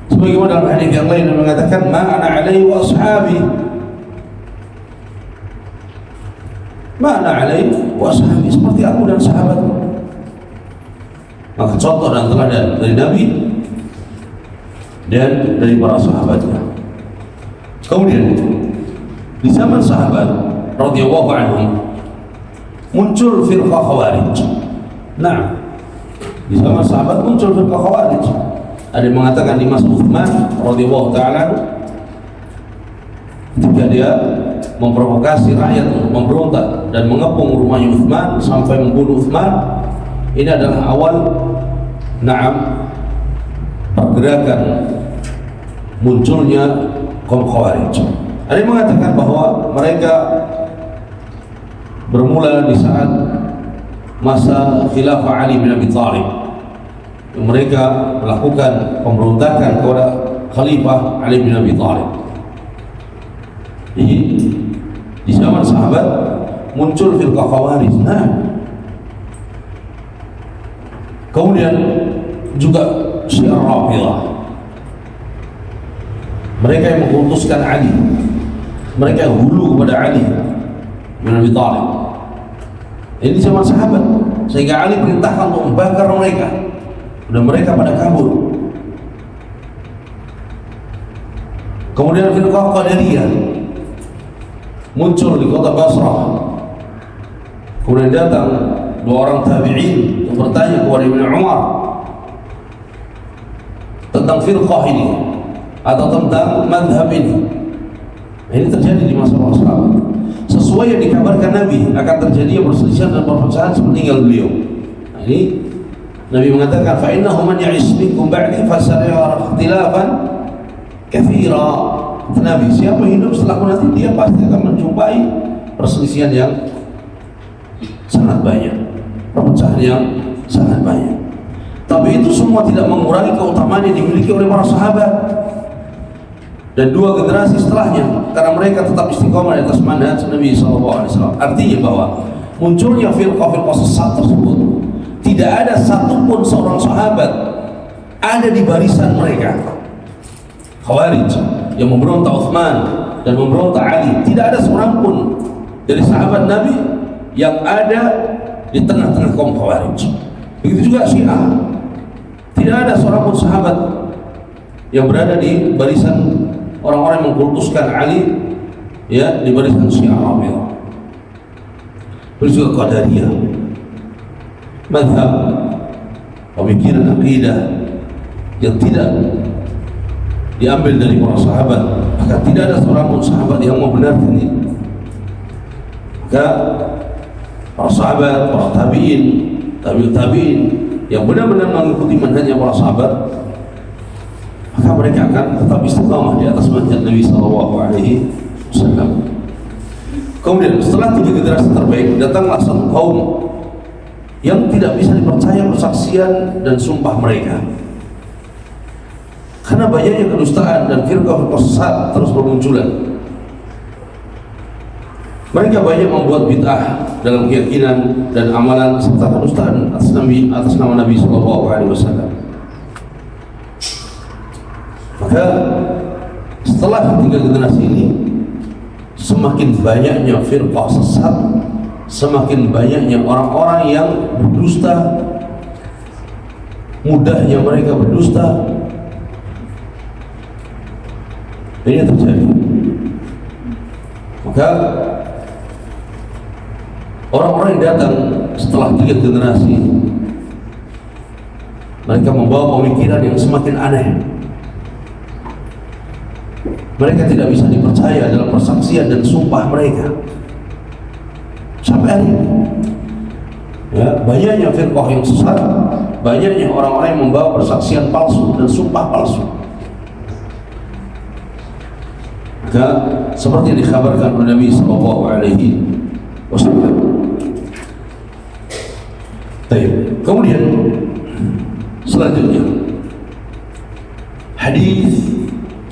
Sebagaimana dalam hadis yang lain yang mengatakan, "Ma ana 'alaihi wa ashabi." Ma ana 'alaihi wa ashabi, seperti aku dan sahabatku. Maka contoh dan teladan dari Nabi dan dari para sahabatnya. Kemudian di zaman sahabat radhiyallahu anhum muncul firqah Khawarij. Nah, di zaman sahabat muncul firqah Khawarij. Ada yang mengatakan di masa Utsman radhiyallahu taala ketika dia memprovokasi rakyat untuk memberontak dan mengepung rumahnya Utsman sampai membunuh Utsman, ini adalah awal pergerakan munculnya kaum Khawarij. Ada yang mengatakan bahwa mereka bermula di saat masa khilafah Ali bin Abi Thalib. Mereka melakukan pemberontakan kepada Khalifah Ali bin Abi Thalib. Jadi di zaman sahabat muncul firqah Khawarij. Nah, kemudian juga Syiah Rafidhah. Mereka yang mengkultuskan Ali, mereka yang hulu kepada Ali bin Abi Thalib. Ini zaman sahabat, sehingga Ali perintahkan untuk membakar mereka, dan mereka pada kabur. Kemudian firqah Qadariyah muncul di kota Basrah. Kemudian datang dua orang tabi'in untuk bertanya kepada Ibnu Umar tentang firqah ini atau tentang madhab ini. Ini terjadi di masa sahabat. Sesuai yang dikabarkan Nabi akan terjadi perselisihan dan perpecahan sepeninggal beliau. Nah, ini Nabi mengatakan, "Fa innahu man ya'ish minkum ba'di fasayara ikhtilafan katsira." Nabi, siapa hidup setelahku nanti dia pasti akan menjumpai perselisihan yang sangat banyak, perpecahan yang sangat banyak. Tapi itu semua tidak mengurangi keutamaan yang dimiliki oleh para sahabat dan dua generasi setelahnya, karena mereka tetap istiqomah di atas manhaj Nabi SAW. Artinya bahwa munculnya firqah-firqah sesat tersebut, tidak ada satupun seorang sahabat ada di barisan mereka. Khawarij yang memberontak Utsman dan memberontak Ali, tidak ada seorang pun dari sahabat Nabi yang ada di tengah-tengah kaum Khawarij. Begitu juga Syiah, tidak ada seorang pun sahabat yang berada di barisan orang-orang yang mengkultuskan Ali, ya, di barisan Syiah Rafidhah. Begitu juga Qadariyah, madhab pemikiran akidah yang tidak diambil dari para sahabat, maka tidak ada seorang pun sahabat yang membenarkan ini. Maka para sahabat, para tabi'in, tabi'in yang benar-benar mengikuti manhajnya para sahabat, maka mereka akan tetap istiqamah di atas manhaj Nabi SAW. Kemudian setelah 3 generasi terbaik, datanglah satu kaum yang tidak bisa dipercaya persaksian dan sumpah mereka, karena banyaknya kedustaan dan firqah-firqah sesat terus bermunculan. Mereka banyak membuat bid'ah dalam keyakinan dan amalan serta kedustaan atas nama Nabi SAW. Maka setelah 3 generasi ini, semakin banyaknya firqah sesat, semakin banyaknya orang-orang yang berdusta, mudahnya mereka berdusta. Ini yang terjadi. Maka orang-orang yang datang setelah 3 generasi, mereka membawa pemikiran yang semakin aneh. Mereka tidak bisa dipercaya dalam persaksian dan sumpah mereka sampai hari ini. Ya, banyaknya firqah yang sesat, banyaknya orang-orang yang membawa persaksian palsu dan sumpah palsu. Maka seperti yang dikhabarkan oleh Nabi SAW. Kemudian Selanjutnya hadis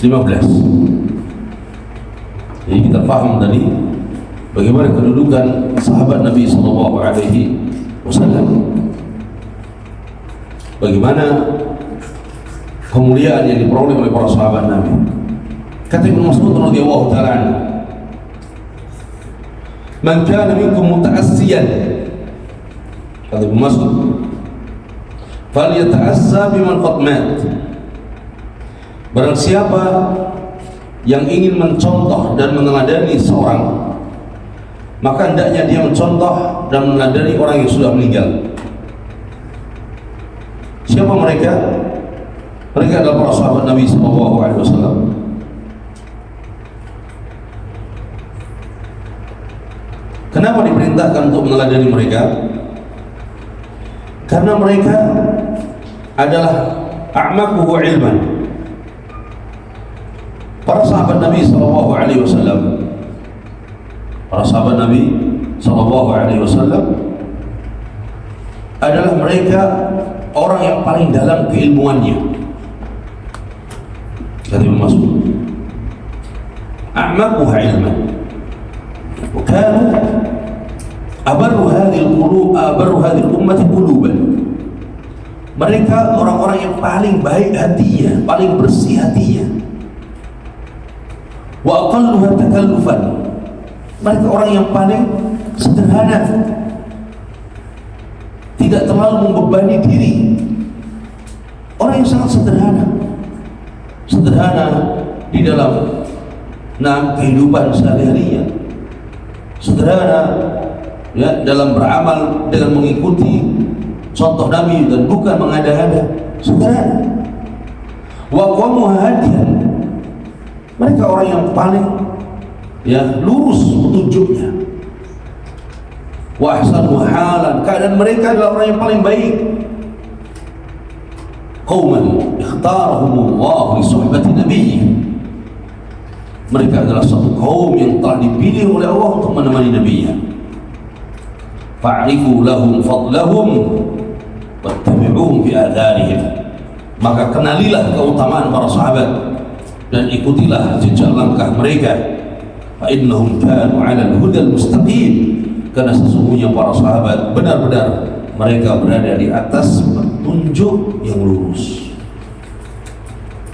15. Jadi kita paham tadi bagaimana kedudukan sahabat Nabi sallallahu alaihi wasallam, bagaimana kemuliaan yang diperoleh oleh para sahabat Nabi. Kata Ibnu Mas'ud radhiyallahu taala anhu, "Man kana minkum muta'assiyan," kata Ibnu Mas'ud, "falyata'assa biman qad mat." Barang siapa yang ingin mencontoh dan meneladani seorang, maka hendaknya dia mencontoh dan meneladani orang yang sudah meninggal. Siapa mereka? Mereka adalah para sahabat Nabi sallallahu alaihi wasallam. Kenapa diperintahkan untuk meneladani mereka? Karena mereka adalah a'maquhu ilman. Para sahabat Nabi sallallahu alaihi wasallam, para sahabat Nabi sallallahu alaihi wasallam adalah mereka orang yang paling dalam keilmuannya. Kata Ibnu Mas'ud, a'maquha ilman wa kanu abarru hadhihi al-ummati quluban. Mereka orang-orang yang paling baik hatinya, paling bersih hatinya. Wa aqalluha takallufan. Mereka orang yang paling sederhana, tidak terlalu membebani diri. Orang yang sangat sederhana, sederhana di dalam kehidupan sehari-harinya, sederhana ya dalam beramal dengan mengikuti contoh Nabi dan bukan mengada-ada, sederhana. Wa qamuha hadiyan. Mereka orang yang paling lurus petunjuknya. Wa ahsanu halan, keadaan mereka adalah orang yang paling baik. Qauman ikhtarahumullah li suhbati nabiyyi. Mereka adalah satu kaum yang telah dipilih oleh Allah untuk menemani Nabi-Nya. Fa'rifu lahum fadlahum wattabi'uhum bi atharihim. Maka kenalilah keutamaan para sahabat dan ikutilah jejak langkah mereka. Fa innahum kanu 'alal hudal mustaqim. Karena sesungguhnya para sahabat benar-benar mereka berada di atas petunjuk yang lurus.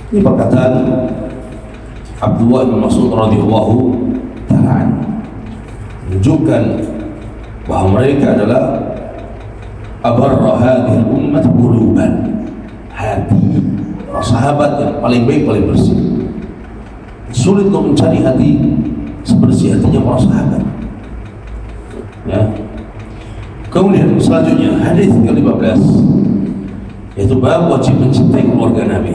Ini perkataan Abdullah bin Mas'ud radhiyallahu ta'ala menunjukkan bahwa mereka adalah abarra hadhihi ummah quluban, hati para sahabat yang paling baik, paling bersih. Sulit untuk mencari hati sebersih hatinya para sahabat. Ya. Kemudian selanjutnya hadis ke-15, yaitu bab wajib mencintai keluarga Nabi.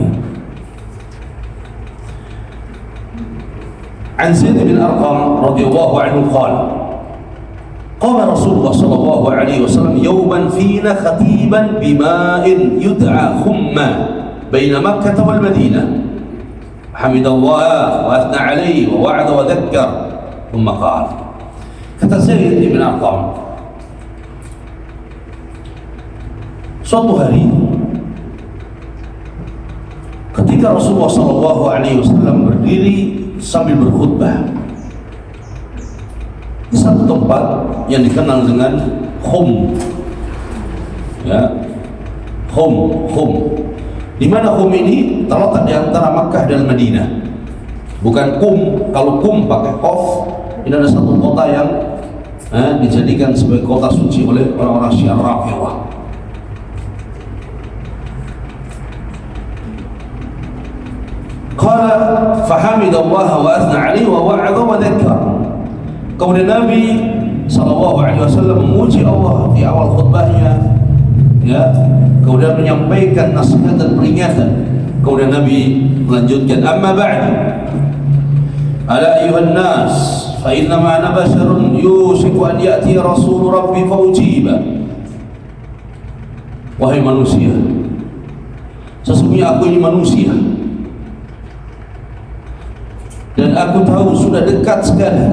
An Zaid bin Arqam radhiyallahu anhu qala qama Rasulullah sallallahu alaihi wasallam yawman fina khatiban bima'in yud'a khumma baina Makkah wal Madinah hamidallah wa athna alaihi wa wa'ada wa dhakkar thumma qala. Kata Zaid bin Arqam, suatu hari ketika Rasulullah sallallahu alaihi wasallam berdiri sambil berkhutbah di satu tempat yang dikenal dengan Khum, ya, Khum. Di mana Khum ini terletak di antara Makkah dan Madinah. Bukan Kum. Kalau Kum pakai Qaf, ini ada satu kota yang dijadikan sebagai kota suci oleh orang-orang Syiah Rafidhah. Qala fahamidallah wa athna alaihi wa wa'adha wa dhakkar. Kemudian Nabi sallallahu alaihi wasallam memuji Allah di awal khutbahnya, ya, kemudian menyampaikan nasihat dan peringatan. Kemudian Nabi melanjutkan, amma ba'du, ala ayuhan nas, fa innama ana basharun yushiku an ya'ti rasul rabbi fa ujiba. Wahai manusia, sesungguhnya aku ini manusia, dan aku tahu sudah dekat sekali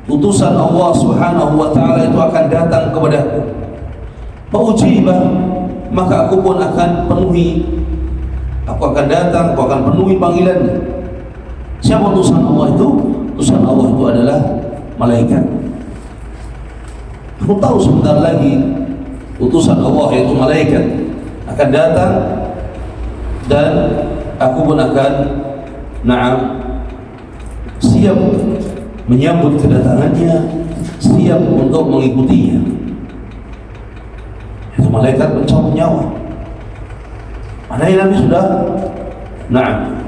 utusan Allah Subhanahu wa taala itu akan datang kepadaku. Faujibah, maka aku pun akan penuhi. Aku akan datang, aku akan penuhi panggilannya. Siapa utusan Allah itu? Utusan Allah itu adalah malaikat. Aku tahu sebentar lagi utusan Allah yaitu malaikat akan datang, dan aku pun akan siap menyambut kedatangannya, siap untuk mengikutinya. Itu malaikat pencabut nyawa. Mana Nabi sudah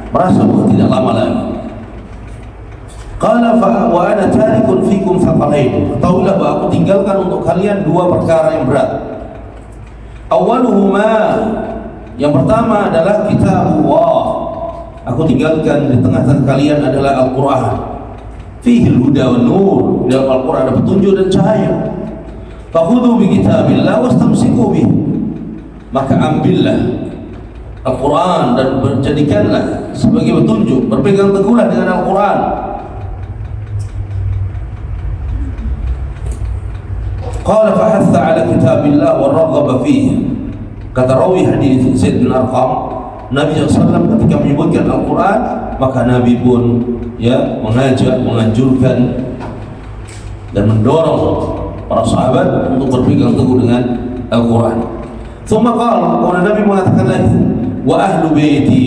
merasa bahwa tidak lama lagi. Qala wa ana tarikun fikum thaqalain. Ketahuilah bahwa aku tinggalkan untuk kalian dua perkara yang berat. Awwaluhuma, yang pertama adalah kitabullah. Aku tinggalkan di tengah-tengah kalian adalah Al-Quran. Fihi al-huda wan nur. Dalam Al-Quran ada petunjuk dan cahaya. Fakhudhu bi kitabillah wastamsiku bih. Maka ambillah Al-Quran dan berjadikanlah sebagai petunjuk, berpegang teguhlah dengan Al-Quran. Qala fahatha ala kitabillah wa raghaba fihi. Kata rawi hadis Zaid bin Arqam, Nabi SAW ketika menyebutkan Al-Quran, maka Nabi pun mengajak, menganjurkan dan mendorong para sahabat untuk berpegang teguh dengan Al-Quran. Tsumma qala, kemudian Nabi mengatakan lagi, wa ahlu baiti.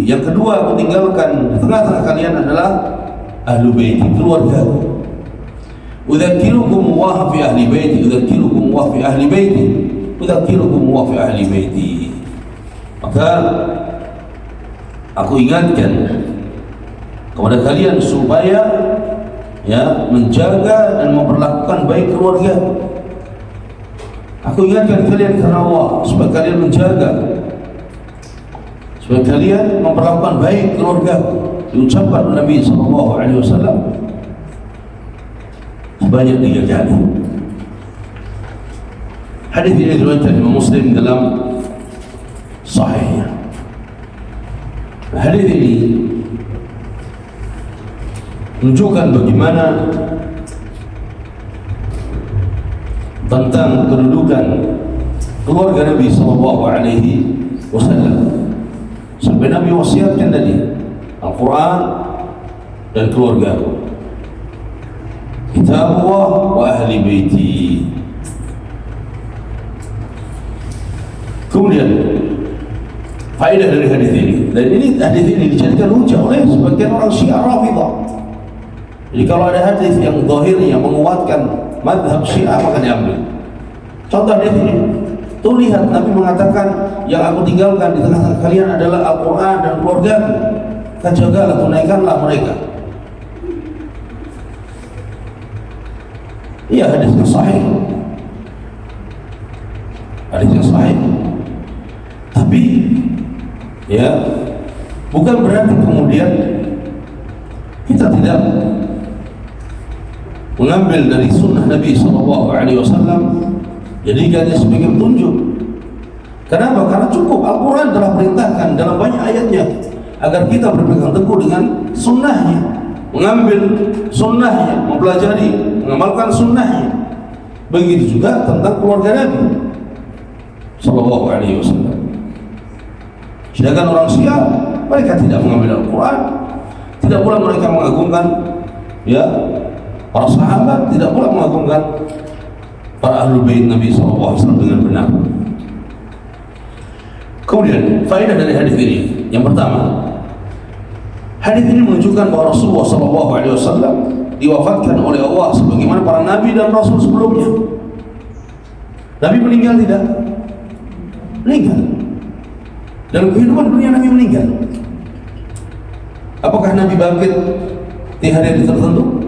Yang kedua aku tinggalkan di tengah-tengah kalian adalah ahlu baiti, keluargaku. Udzakirukum wa fi ahli baiti, udzakirukum wa fi ahli baiti, udzakirukum wa fi ahli baiti. Maka aku ingatkan kepada kalian supaya menjaga dan memperlakukan baik keluarga. Aku ingatkan kalian karena Allah, supaya kalian menjaga, supaya kalian memperlakukan baik keluarga. Diucapkan oleh Nabi SAW sebanyak 3 kali. Hadis ini diriwayatkan Imam Muslim dalam Sahihnya. Hadis ini menunjukkan bagaimana tentang kedudukan keluarga Nabi SAW. Sampai Nabi wasiatkan tadi Al-Quran dan keluarga, kitabullah wa ahli baiti. Kemudian faedah dari hadis ini, dan ini hadis ini dijadikan hujah oleh sebagian orang Syiah Rafidhah. Jadi kalau ada hadis yang zahirnya menguatkan mazhab Syiah, maka diambil. Contoh hadis ini, tuh lihat Nabi mengatakan yang aku tinggalkan di tengah-tengah kalian adalah Al-Quran dan keluarga. Jagalah, tunaikanlah mereka. Iya, hadisnya sahih, hadisnya sahih. Tapi bukan berarti kemudian kita tidak mengambil dari sunnah Nabi SAW, jadikannya sebagai petunjuk. Kenapa? Karena cukup Al-Quran telah perintahkan dalam banyak ayatnya agar kita berpegang teguh dengan sunnahnya, mengambil sunnahnya, mempelajari, mengamalkan sunnahnya. Begitu juga tentang keluarga Nabi SAW. Sedangkan orang Syiah, mereka tidak mengambil Al-Quran, tidak pula mereka mengagungkan para sahabat, tidak pula mengagungkan para ahlul bait Nabi SAW dengan benar. Kemudian faedah dari hadis ini, yang pertama, hadis ini menunjukkan bahwa Rasulullah SAW diwafatkan oleh Allah sebagaimana para nabi dan rasul sebelumnya. Nabi meninggal tidak? Meninggal. Dalam kehidupan dunia Nabi meninggal. Apakah Nabi bangkit di hari tertentu?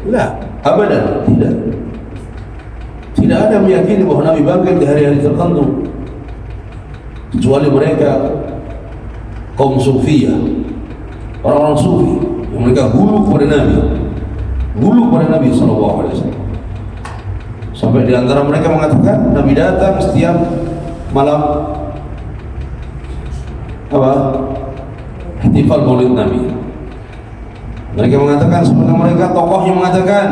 Tidak, abadan, tidak. Tidak ada yang meyakini bahwa Nabi bangkit di hari-hari tertentu, kecuali mereka kaum sufiyah, orang-orang sufi yang mereka hulu kepada Nabi SAW. Sampai di antara mereka mengatakan Nabi datang setiap malam ihtifal maulid Nabi. Mereka mengatakan, sebenarnya mereka tokohnya mengatakan,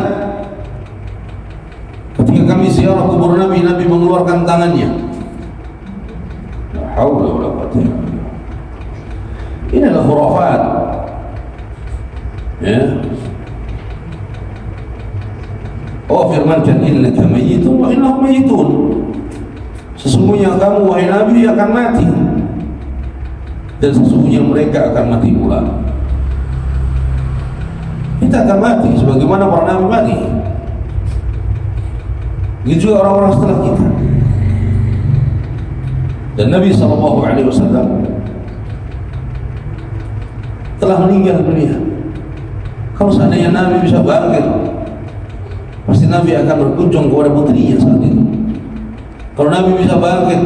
ketika kami ziarah kubur Nabi, Nabi mengeluarkan tangannya haula wala quwwata illa billah. Ini adalah khurafat. Ya. Oh, firmankan innaka mayyitun wa innahum mayyitun. Sesungguhnya kamu wahai Nabi akan mati, dan sesungguhnya mereka akan mati pula. Kita akan mati sebagaimana para nabi mati. Begitu juga orang-orang setelah kita. Dan Nabi SAW telah meninggal dunia. Kalau seandainya Nabi bisa bangkit, pasti Nabi akan berkunjung kepada putrinya saat itu. Kalau Nabi bisa bangkit,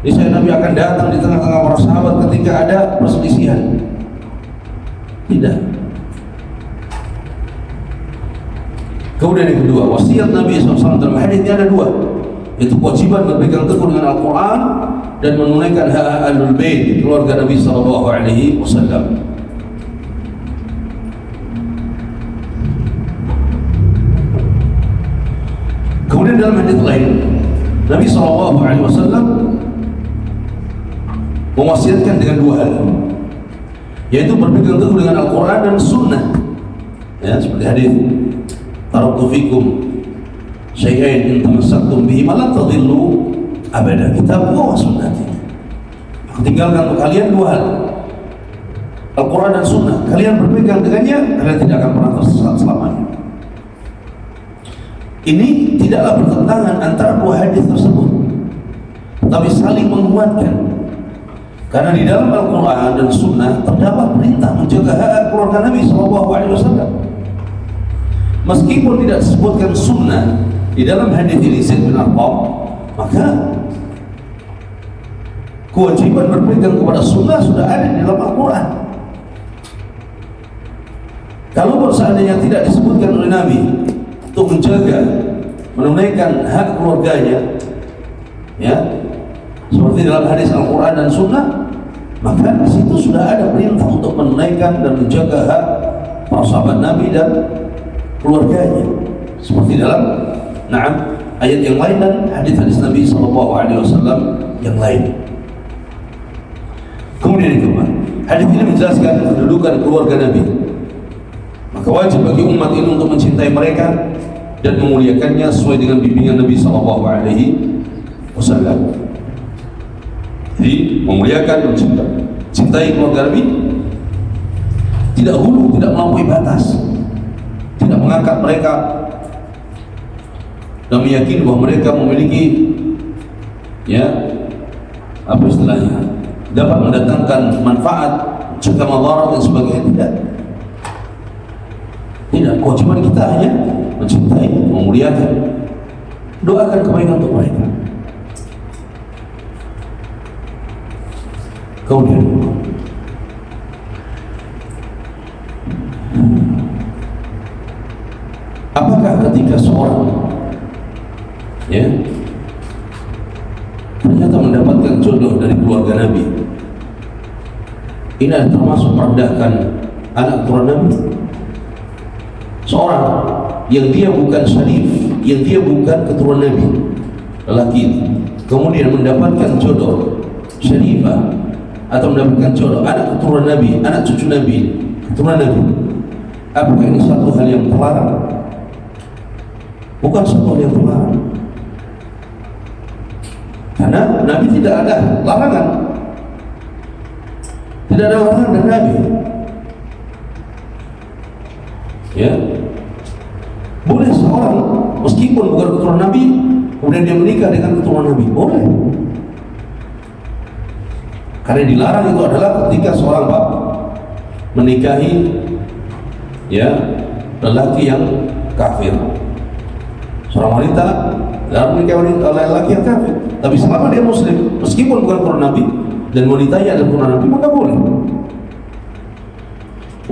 niscaya Nabi akan datang di tengah-tengah para sahabat ketika ada perselisihan. Tidak. Kemudian yang kedua, wasiat Nabi SAW dalam hadis ini ada dua, yaitu kewajiban berpegang teguh dengan Al-Quran dan menunaikan hak Ahlul Bait, keluarga Nabi SAW. Kemudian dalam hadis lain, Nabi SAW mewasiatkan dengan dua hal, yaitu berpegang teguh dengan Al-Quran dan Sunnah. Ya, seperti hadis, taraktu fikum syai'ain in tamassaktum bihi ma lan tadillu abada, kitabullah wa sunnati. Aku tinggalkan untuk kalian dua hal, Al-Quran dan Sunnah. Kalian berpegang dengannya, kalian tidak akan pernah tersesat selamanya. Ini tidaklah bertentangan antara dua hadis tersebut, tetapi saling menguatkan. Karena di dalam Al-Quran dan Sunnah terdapat perintah menjaga hak keluarga Nabi SAW. Meskipun tidak disebutkan Sunnah di dalam hadis ini Zaid bin Arqam, maka kewajiban berpegang kepada Sunnah sudah ada di dalam Al-Quran. Kalau seandainya tidak disebutkan oleh Nabi untuk menjaga, menunaikan hak keluarganya, ya, seperti dalam hadis Al-Quran dan Sunnah, maka di situ sudah ada perintah untuk menunaikan dan menjaga hak para sahabat Nabi dan keluarganya, seperti dalam ayat yang lain dan hadis-hadis Nabi SAW yang lain. Kemudian itu, hadis ini menjelaskan kedudukan keluarga Nabi. Maka wajib bagi umat ini untuk mencintai mereka dan memuliakannya sesuai dengan bimbingan Nabi SAW. Jadi memuliakan, mencintai keluarga Nabi, tidak hulu, tidak melampaui batas, tidak mengangkat mereka dan meyakini bahwa mereka memiliki, ya, apa istilahnya, dapat mendatangkan manfaat, mencegah madarat dan sebagainya. Tidak, kewajiban kita hanya mencintai, memuliakan, doakan kebaikan untuk mereka. Kemudian apakah ketika seorang, ya, ternyata mendapatkan jodoh dari keluarga Nabi, ini termasuk merendahkan anak keturunan Nabi? Seorang yang dia bukan syarif, yang dia bukan keturunan Nabi, lelaki, kemudian mendapatkan jodoh syarifah atau mendapatkan jodoh anak keturunan Nabi, anak cucu Nabi, keturunan Nabi, apakah ini satu hal yang terlarang? Bukan satu hal yang terlarang, karena Nabi tidak ada larangan, tidak ada larangan dari Nabi. Ya, boleh seorang meskipun bukan keturunan Nabi kemudian dia menikah dengan keturunan Nabi, boleh. Karena dilarang itu adalah ketika seorang menikahi, ya, lelaki yang kafir. Seorang wanita dalam menikahi lelaki yang kafir, tapi selama dia muslim, meskipun bukan keturunan Nabi dan wanitanya adalah keturunan Nabi, maka boleh.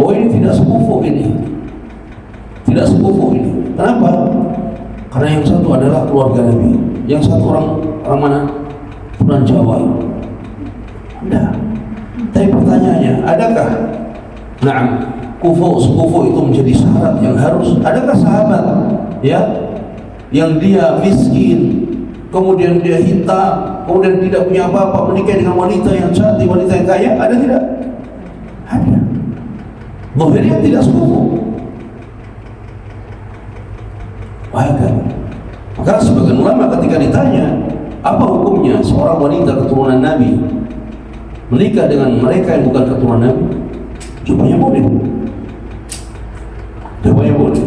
Oh, ini tidak sekufu ini. Tidak sekufu ini. Kenapa? Karena yang satu adalah keluarga Nabi, yang satu orang mana? Keturunan Jawa. Tidak. Tapi pertanyaannya, adakah sekufu itu menjadi syarat yang harus? Adakah sahabat, ya, yang dia miskin, kemudian dia hitam, kemudian tidak punya apa-apa, menikah dengan wanita yang cantik, wanita yang kaya, ada tidak? Ada. Zahirnya tidak sepupu. Maka sebagian ulama ketika ditanya apa hukumnya seorang wanita keturunan Nabi menikah dengan mereka yang bukan keturunan Nabi, jawabannya boleh. Jawabannya boleh.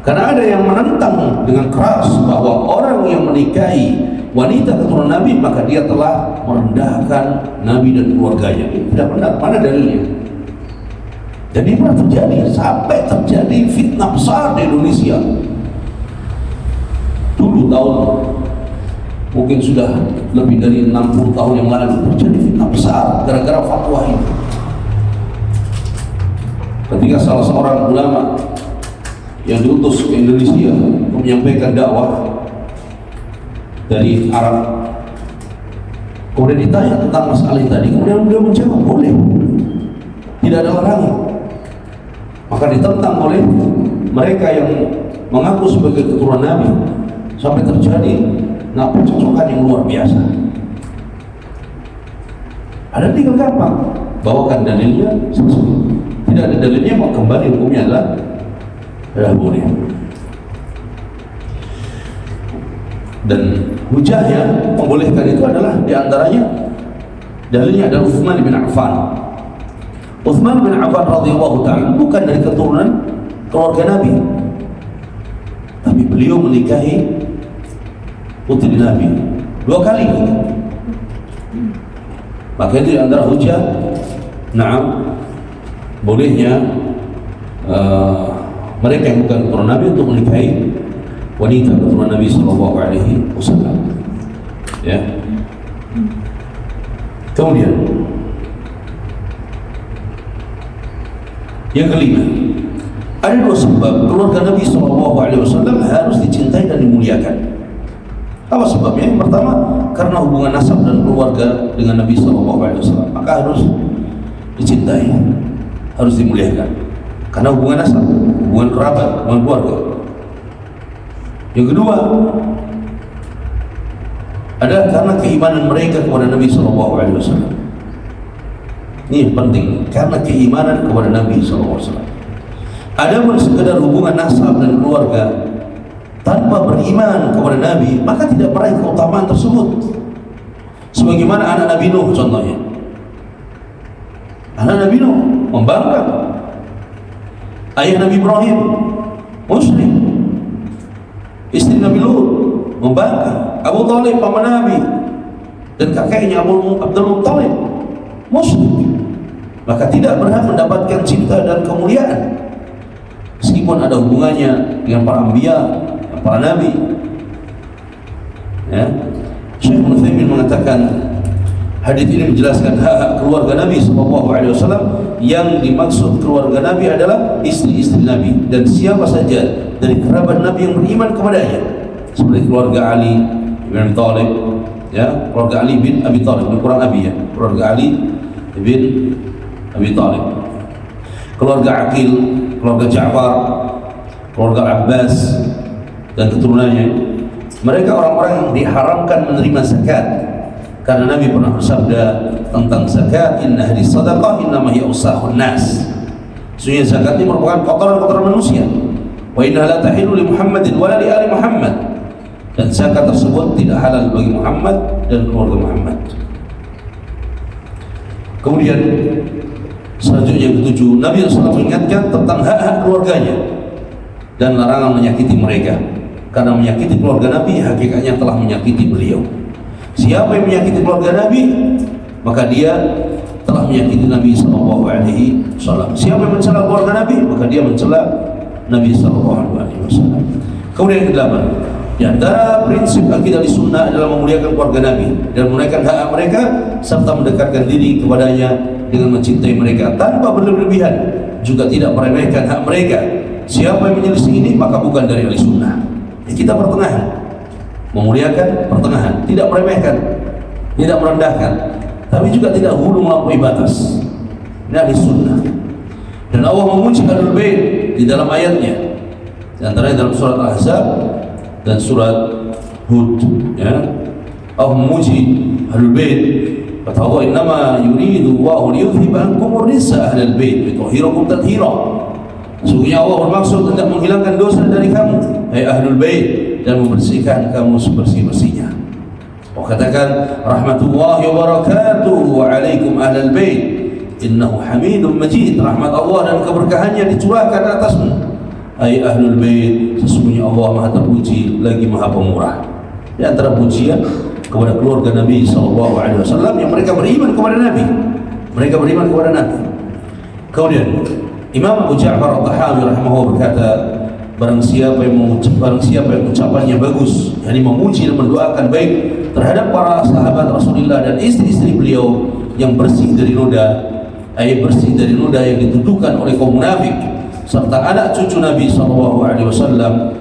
Karena ada yang menentang dengan keras bahwa orang yang menikahi wanita keturunan Nabi maka dia telah merendahkan Nabi dan keluarganya. Ini tidak benar. Mana dalilnya? Jadi pernah terjadi, sampai terjadi fitnah besar di Indonesia. Dulu tahun mungkin sudah lebih dari 60 tahun yang lalu terjadi fitnah besar gara-gara fatwa ini. Ketika salah seorang ulama yang diutus ke Indonesia untuk menyampaikan dakwah dari Arab, kemudian ditanya tentang masalah ini tadi, kemudian beliau menjawab boleh, tidak ada larangan. Maka ditentang oleh mereka yang mengaku sebagai keturunan Nabi, sampai terjadi percekcokan yang luar biasa. Ada tinggal gampang, bawakan dalilnya selesai. Tidak ada dalilnya, mau kembali hukumnya adalah boleh. Dan hujahnya membolehkan itu adalah diantaranya dalilnya adalah Utsman bin Affan. Utsman bin Affan radhiyallahu ta'ala bukan dari keturunan keluarga Nabi, tapi beliau menikahi putri Nabi 2 kali. Maka itu diantara hujah bolehnya mereka yang bukan keturunan Nabi untuk menikahi wanita keturunan Nabi sallallahu alaihi wasallam. Ya. Kemudian yang kelima, ada 2 sebab keluarga Nabi sallallahu alaihi wasallam harus dicintai dan dimuliakan. Apa sebabnya? Yang pertama, karena hubungan nasab dan keluarga dengan Nabi sallallahu alaihi wasallam, maka harus dicintai, harus dimuliakan. Karena hubungan nasab, hubungan kerabat, hubungan keluarga. Yang kedua, adalah karena keimanan mereka kepada Nabi sallallahu alaihi wasallam. Ini penting, karena keimanan kepada Nabi sallallahu alaihi wasallam. Adapun sekedar hubungan nasab dan keluarga tanpa beriman kepada Nabi, maka tidak meraih keutamaan tersebut. Sebagaimana anak Nabi Nuh contohnya. Anak Nabi Nuh membangkang. Ayah Nabi Ibrahim musyrik. Istri Nabi Lut membangkang. Abu Thalib paman Nabi dan kakeknya Abdul Muttalib musyrik. Maka tidak berhak mendapatkan cinta dan kemuliaan meskipun ada hubungannya dengan para anbiya, para nabi. Ya. Syekh Ibnu Utsaimin mengatakan hadis ini menjelaskan hak keluarga Nabi sallallahu alaihi wasallam. Yang dimaksud keluarga Nabi adalah istri-istri Nabi dan siapa saja dari kerabat Nabi yang beriman kepadanya, seperti keluarga Ali bin Abi Thalib, ya, keluarga Ali bin Abi Thalib, kurang Abi ya, keluarga Ali bin Abi Thalib, keluarga Aqil, keluarga Ja'far, keluarga Abbas dan keturunannya. Mereka orang-orang yang diharamkan menerima zakat, karena Nabi pernah bersabda tentang zakat, inna hadis sadaqah innama hiya usahun nas. Sesungguhnya zakat ini merupakan kotoran-kotoran manusia. Wa inna la tahillu li Muhammadin wa la li ali Muhammad. Dan zakat tersebut tidak halal bagi Muhammad dan keluarga Muhammad. Kemudian selanjutnya yang ketujuh, Nabi SAW mengingatkan tentang hak-hak keluarganya dan larangan menyakiti mereka, karena menyakiti keluarga Nabi hakikatnya telah menyakiti beliau. Siapa yang menyakiti keluarga Nabi, maka dia telah menyakiti Nabi sallallahu alaihi wasallam. Siapa yang mencela keluarga Nabi, maka dia mencela Nabi sallallahu alaihi wasallam. Kemudian yang kedelapan, di antara prinsip akidah sunnah adalah memuliakan keluarga Nabi dan menaikkan hak mereka serta mendekatkan diri kepadanya dengan mencintai mereka tanpa berlebihan, juga tidak meremehkan hak mereka. Siapa yang menyelisih ini maka bukan dari ahli sunnah. Kita pertengahan, memuliakan pertengahan, tidak meremehkan, tidak merendahkan, tapi juga tidak hulu melampaui batas. Ini ahli sunnah. Dan Allah memuji Ahlul Bait di dalam ayatnya, di antaranya dalam surat Al-Ahzab dan surat Hud, ya. atau memuji Ahlul Bait. Kata Allah, innama yuridu Allahu liyudhhiba ankum ar-rijsa ahlal bait wa yutahhirakum tathira. Sesungguhnya Allah bermaksud hendak menghilangkan dosa dari kamu, hai Ahlul Bait, dan membersihkan kamu sebersih-bersihnya. Allah katakan, rahmatullahi wa barakatuhu alaikum ahlal bait innahu hamidum majid. Rahmat Allah dan keberkahannya dicurahkan atasmu, hai Ahlul Bait, sesungguhnya Allah Maha terpuji lagi Maha pemurah. Di antara pujian kepada keluarga Nabi SAW yang mereka beriman kepada Nabi, mereka beriman kepada Nabi. Kemudian Imam Abu Ja'far At-Tahawi rahimahullah berkata, barang siapa yang ucapannya bagus, yakni memuji dan mendoakan baik terhadap para sahabat Rasulullah dan istri-istri beliau yang bersih dari noda, bersih dari noda yang dituduhkan oleh kaum munafik, serta anak cucu Nabi SAW,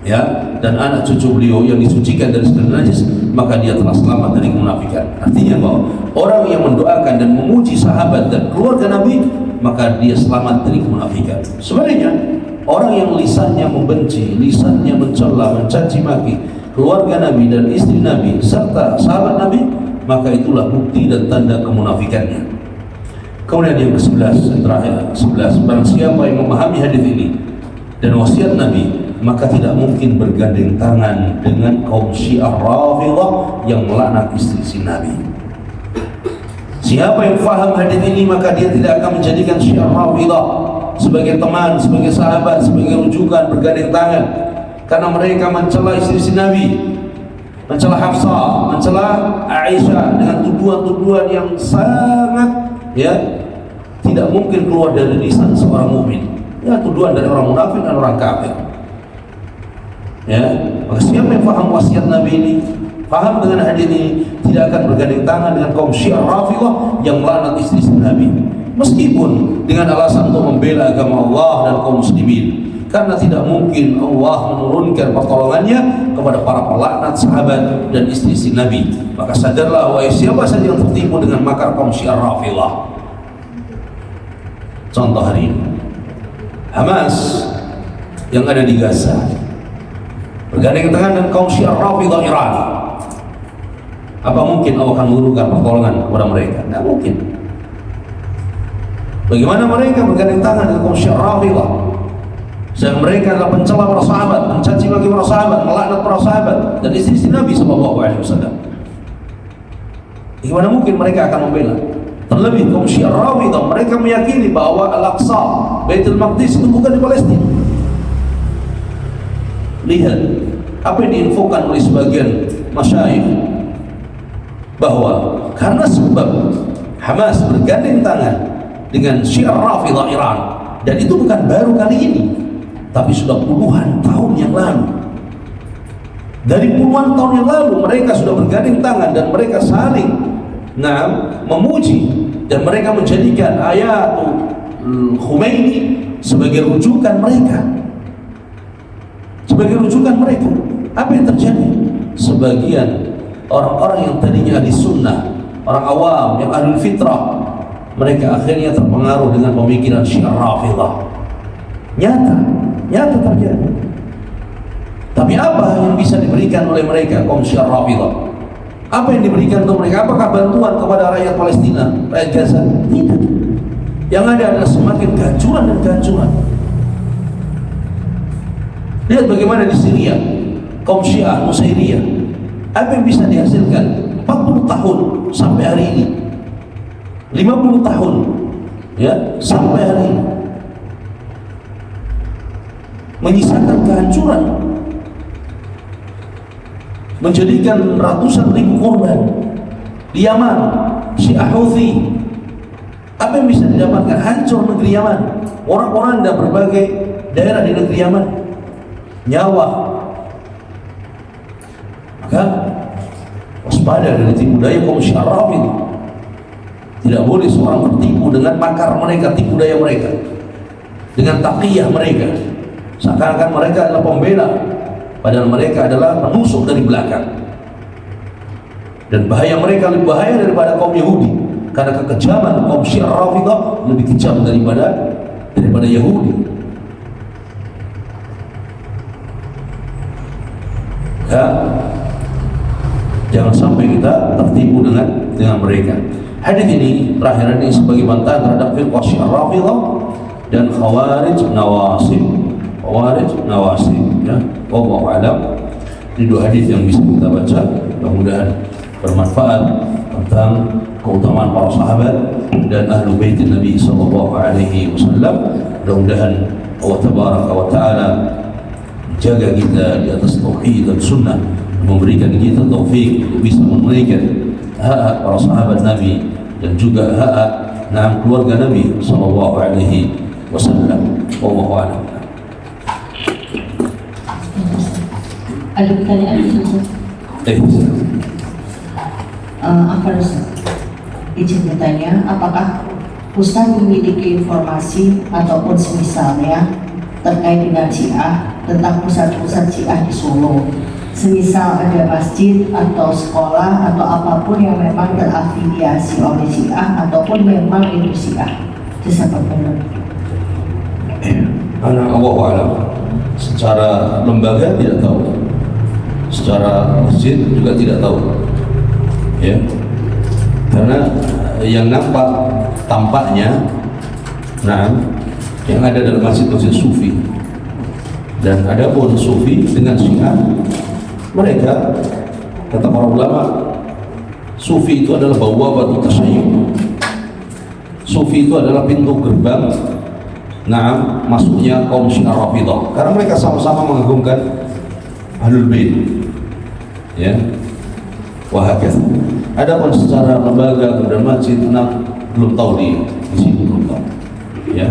ya, dan anak cucu beliau yang disucikan dari segala najis, maka dia telah selamat dari kemunafikan. Artinya bahwa orang yang mendoakan dan memuji sahabat dan keluarga Nabi, maka dia selamat dari kemunafikan. Sebaliknya, orang yang lisannya membenci, lisannya mencela, mencaci maki keluarga Nabi dan istri Nabi serta sahabat Nabi, maka itulah bukti dan tanda kemunafikannya. Kemudian yang ke-11, yang terakhir 11, barang siapa yang memahami hadis ini dan wasiat Nabi, maka tidak mungkin bergandeng tangan dengan kaum Syiah Rafidhah yang melaknat istri Nabi. Siapa yang faham hadis ini, maka dia tidak akan menjadikan Syiah Rafidhah sebagai teman, sebagai sahabat, sebagai rujukan bergandeng tangan, karena mereka mencela istri Nabi, mencela Hafsah, mencela Aisyah dengan tuduhan-tuduhan yang sangat, ya, tidak mungkin keluar dari lisan seorang mukmin. Ya, tuduhan dari orang munafik dan orang kafir. Ya, maka siapa yang faham wasiat Nabi ini, faham dengan hadis ini, tidak akan bergandeng tangan dengan kaum Syiah Rafidhah yang melaknat istri Nabi, meskipun dengan alasan untuk membela agama Allah dan kaum muslimin, karena tidak mungkin Allah menurunkan pertolongannya kepada para pelaknat sahabat dan istri Nabi. Maka sadarlah wahai siapa saja yang tertipu dengan makar kaum Syiah Rafidhah. Contoh hari ini, Hamas yang ada di Gaza bergandeng tangan dengan kaum Syiah Rafidhah Iran. Apa mungkin Allah akan menurunkan pertolongan kepada mereka? Tidak mungkin. Bagaimana mereka bergandeng tangan dengan kaum Syiah Rafidhah, dan mereka adalah pencela para sahabat, mencaci maki para sahabat, melaknat para sahabat dan istri Nabi SAW. Bagaimana mungkin mereka akan membela? Terlebih kaum Syiah Rafidhah, mereka meyakini bahwa Al-Aqsa, Baitul Maqdis itu bukan di Palestina. Lihat apa yang diinfokan oleh sebagian masyayikh, bahwa karena sebab Hamas bergandeng tangan dengan Syiah Rafidhah Iran, dan itu bukan baru kali ini, tapi sudah puluhan tahun yang lalu. Dari puluhan tahun yang lalu mereka sudah bergandeng tangan dan mereka saling memuji, dan mereka menjadikan ayatul Khomeini sebagai rujukan mereka, sebagai rujukan mereka. Apa yang terjadi? Sebagian orang-orang yang tadinya ahli sunnah, orang awam yang ahli fitrah, mereka akhirnya terpengaruh dengan pemikiran Syiah Rafidhah. Nyata terjadi. Tapi apa yang bisa diberikan oleh mereka kaum Syiah Rafidhah? Apa yang diberikan untuk mereka? Apakah bantuan kepada rakyat Palestina, rakyat Gaza? Tidak. Yang ada adalah semakin kehancuran dan kehancuran. Lihat bagaimana di Syria kaum Syiah Nusairiyah, apa yang bisa dihasilkan 40 tahun sampai hari ini, 50 tahun, ya, sampai hari ini, menyisakan kehancuran, menjadikan ratusan ribu korban di Yaman, Syiah Houthi. Apa yang bisa didapatkan? Hancur negeri Yaman, orang-orang dan berbagai daerah di negeri Yaman, nyawa. Maka waspada dari tipu daya kaum Syiah Rafidhah. Tidak boleh seorang tertipu dengan makar mereka, tipu daya mereka, dengan taqiyah mereka, seakan-akan mereka adalah pembela, padahal mereka adalah penusuk dari belakang. Dan bahaya mereka lebih bahaya daripada kaum Yahudi, karena kekejaman kaum Syiah Rafidhah lebih kejam daripada Yahudi. Ya. Jangan sampai kita tertipu dengan mereka. Hadis ini terakhir ini sebagai bantahan terhadap firqah Syiah Rafidhah dan Khawarij Nawasib. Khawarij Nawasib, ya. Wallahu a'lam. Ini dua hadis yang bisa kita baca, mudah-mudahan bermanfaat tentang keutamaan para sahabat dan ahlu bait Nabi sallallahu alaihi wasallam. Mudah-mudahan Allah tabaraka wa taala jaga kita di atas tauhid dan sunnah, memberikan kita taufik untuk bisa menunaikan hak para sahabat Nabi dan juga hak keluarga Nabi sallallahu alaihi wasallam. Wallahu a'lam. Ada pertanyaan Ustaz? Apa Ustaz? Izin bertanya, apakah Ustaz memiliki informasi ataupun semisalnya terkait dengan Syiah tentang pusat-pusat Syiah di Solo? Semisal ada masjid atau sekolah atau apapun yang memang terafiliasi oleh Syiah ataupun memang itu Syiah. Jazakallahu khairan. Allahu a'lam. Secara lembaga tidak tahu, secara masjid juga tidak tahu, ya, karena yang tampaknya, yang ada dalam masjid-masjid sufi, dan ada pun sufi dengan Syiah, mereka kata para ulama, sufi itu adalah bawwabatu tasyayyu. Sufi itu adalah pintu gerbang masuknya kaum Syiah Rafidhah, karena mereka sama-sama mengagungkan Ahlul Bait, ya. Wahakaz. Adapun secara lembaga kemudian masjid, belum tahu di sini, belum tahu, ya.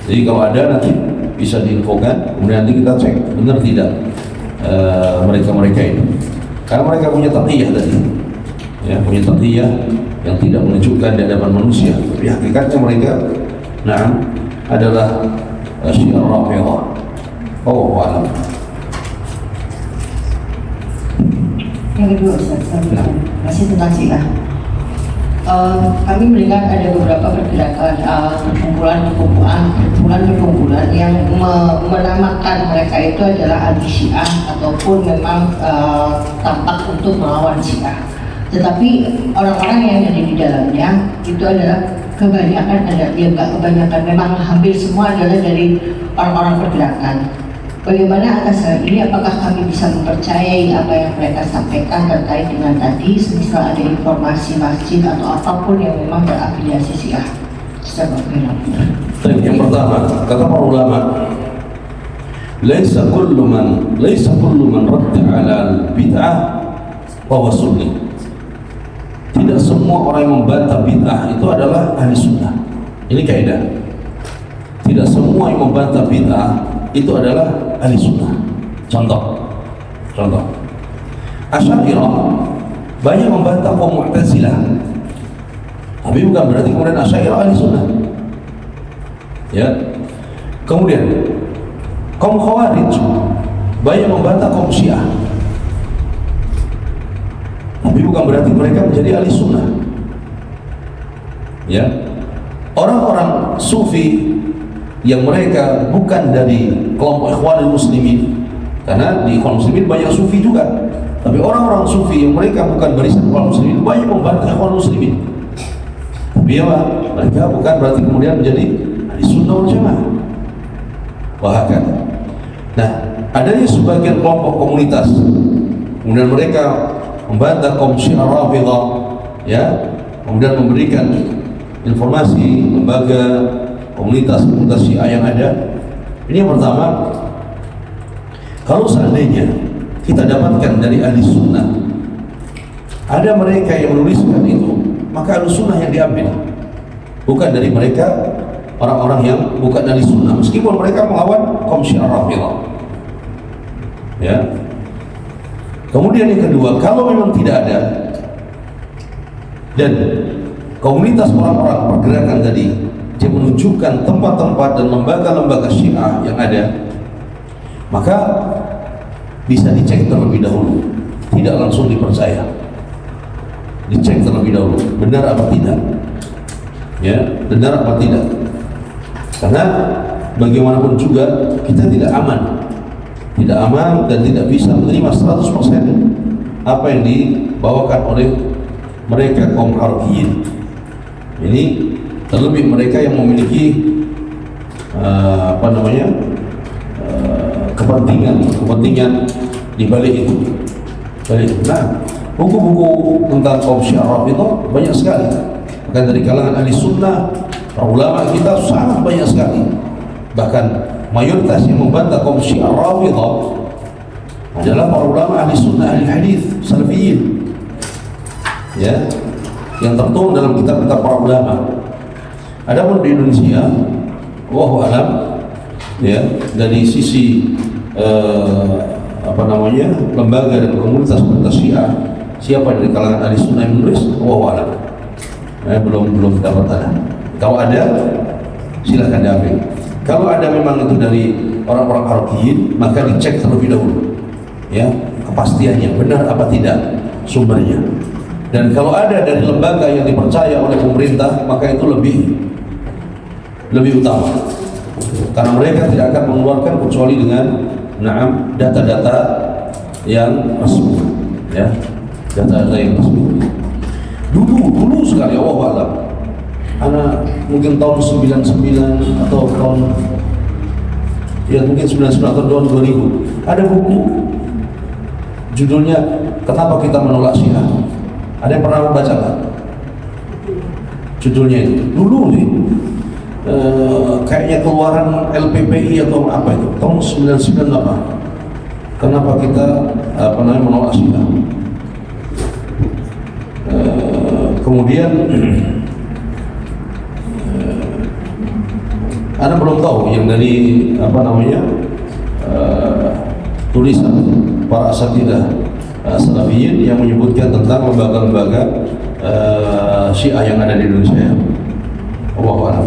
Jadi kalau ada nanti bisa diinfokan, kemudian nanti kita cek benar tidak mereka ini, karena mereka punya taqiyah tadi, ya, punya taqiyah yang tidak menunjukkan di hadapan manusia, tapi hakikatnya mereka adalah Syiah Rafidhah. Wallahu a'lam. Yang kedua Ustaz, masih tentang Syiah. Kami melihat ada beberapa pergerakan kumpulan yang menamakan mereka itu adalah anti Syiah ataupun memang tampak untuk melawan Syiah. Tetapi orang-orang yang ada di dalamnya itu adalah kebanyakan memang hampir semua adalah dari orang-orang pergerakan. Bagaimana atas hal ini, apakah kami bisa mempercayai apa yang mereka sampaikan terkait dengan tadi, semisal ada informasi masjid atau apapun yang memang berafiliasi Syiah? Yang pertama, kata para ulama, laisa kullu man radda 'ala al-bid'ah wa sunni. Tidak semua orang yang membantah bid'ah itu adalah ahli sunnah. Ini kaidah. Tidak semua yang membantah bid'ah itu adalah ahli sunnah. Contoh Asy'ariyah banyak membantah kaum Mu'tazilah, tapi bukan berarti kemudian Asy'ariyah ahli sunnah, ya. Kemudian kaum Khawarij banyak membantah kaum Syiah, tapi bukan berarti mereka menjadi ahli sunnah, ya. Orang-orang sufi yang mereka bukan dari kelompok Ikhwanul Muslimin, karena di Ikhwanul Muslimin banyak sufi juga, tapi orang-orang sufi yang mereka bukan barisan Ikhwanul Muslimin banyak membantah Ikhwanul Muslimin, tapi ya mereka bukan berarti kemudian menjadi ahli sunnah wal jamaah. Bahkan adanya sebagian kelompok komunitas kemudian mereka membantah kaum Syiah Rafidhah, ya, kemudian memberikan informasi lembaga komunitas Syiah yang ada. Ini yang pertama, kalau seandainya kita dapatkan dari ahli sunnah ada mereka yang menuliskan itu, maka ahli sunnah yang diambil, bukan dari mereka orang-orang yang bukan ahli sunnah, meskipun mereka melawan kaum Syiah Rafidhah, ya. Kemudian yang kedua, kalau memang tidak ada dan komunitas orang-orang pergerakan tadi dia menunjukkan tempat-tempat dan lembaga-lembaga Syiah yang ada, maka bisa dicek terlebih dahulu, tidak langsung dipercaya, dicek terlebih dahulu benar apa tidak, ya, benar apa tidak, karena bagaimanapun juga kita tidak aman dan tidak bisa menerima 100% apa yang dibawakan oleh mereka kaum Harakiyin. Ini terlebih mereka yang memiliki kepentingan di balik itu. Nah, buku-buku tentang kaum Syiah Rafidhah banyak sekali. Bahkan dari kalangan ahli sunnah, para ulama kita sangat banyak sekali. Bahkan mayoritas yang membantah kaum Syiah Rafidhah adalah para ulama ahli sunnah, ahli hadis, salafiyin. Ya, yang tertuang dalam kitab-kitab para ulama. Adapun di Indonesia, wallahu alam, ya, dari sisi lembaga dan komunitas Syiah, siapa dari kalangan ahli sunnah yang menulis, wallahu alam. Belum dapat ada. Kalau ada, silakan diambil. Kalau ada memang itu dari orang-orang Harakiyin, maka dicek terlebih dahulu, ya, kepastiannya benar apa tidak sumbernya. Dan kalau ada dari lembaga yang dipercaya oleh pemerintah, maka itu lebih utama, karena mereka tidak akan mengeluarkan kecuali dengan data-data yang resmi, ya, data-data yang resmi. Dulu sekali, Allah alam, anak mungkin tahun 99 atau tahun, ya mungkin 99 atau tahun 2000, ada buku judulnya Kenapa Kita Menolak Syiah. Ada yang pernah membaca kan? Judulnya itu dulu nih, kayaknya keluaran LPPI atau apa itu, tahun 99 apa? Kenapa kita menolak Syiah? Kemudian Anda belum tahu yang dari tulisan para asatidzah salafiyin yang menyebutkan tentang lembaga-lembaga Syiah yang ada di Indonesia. Allahu a'lam.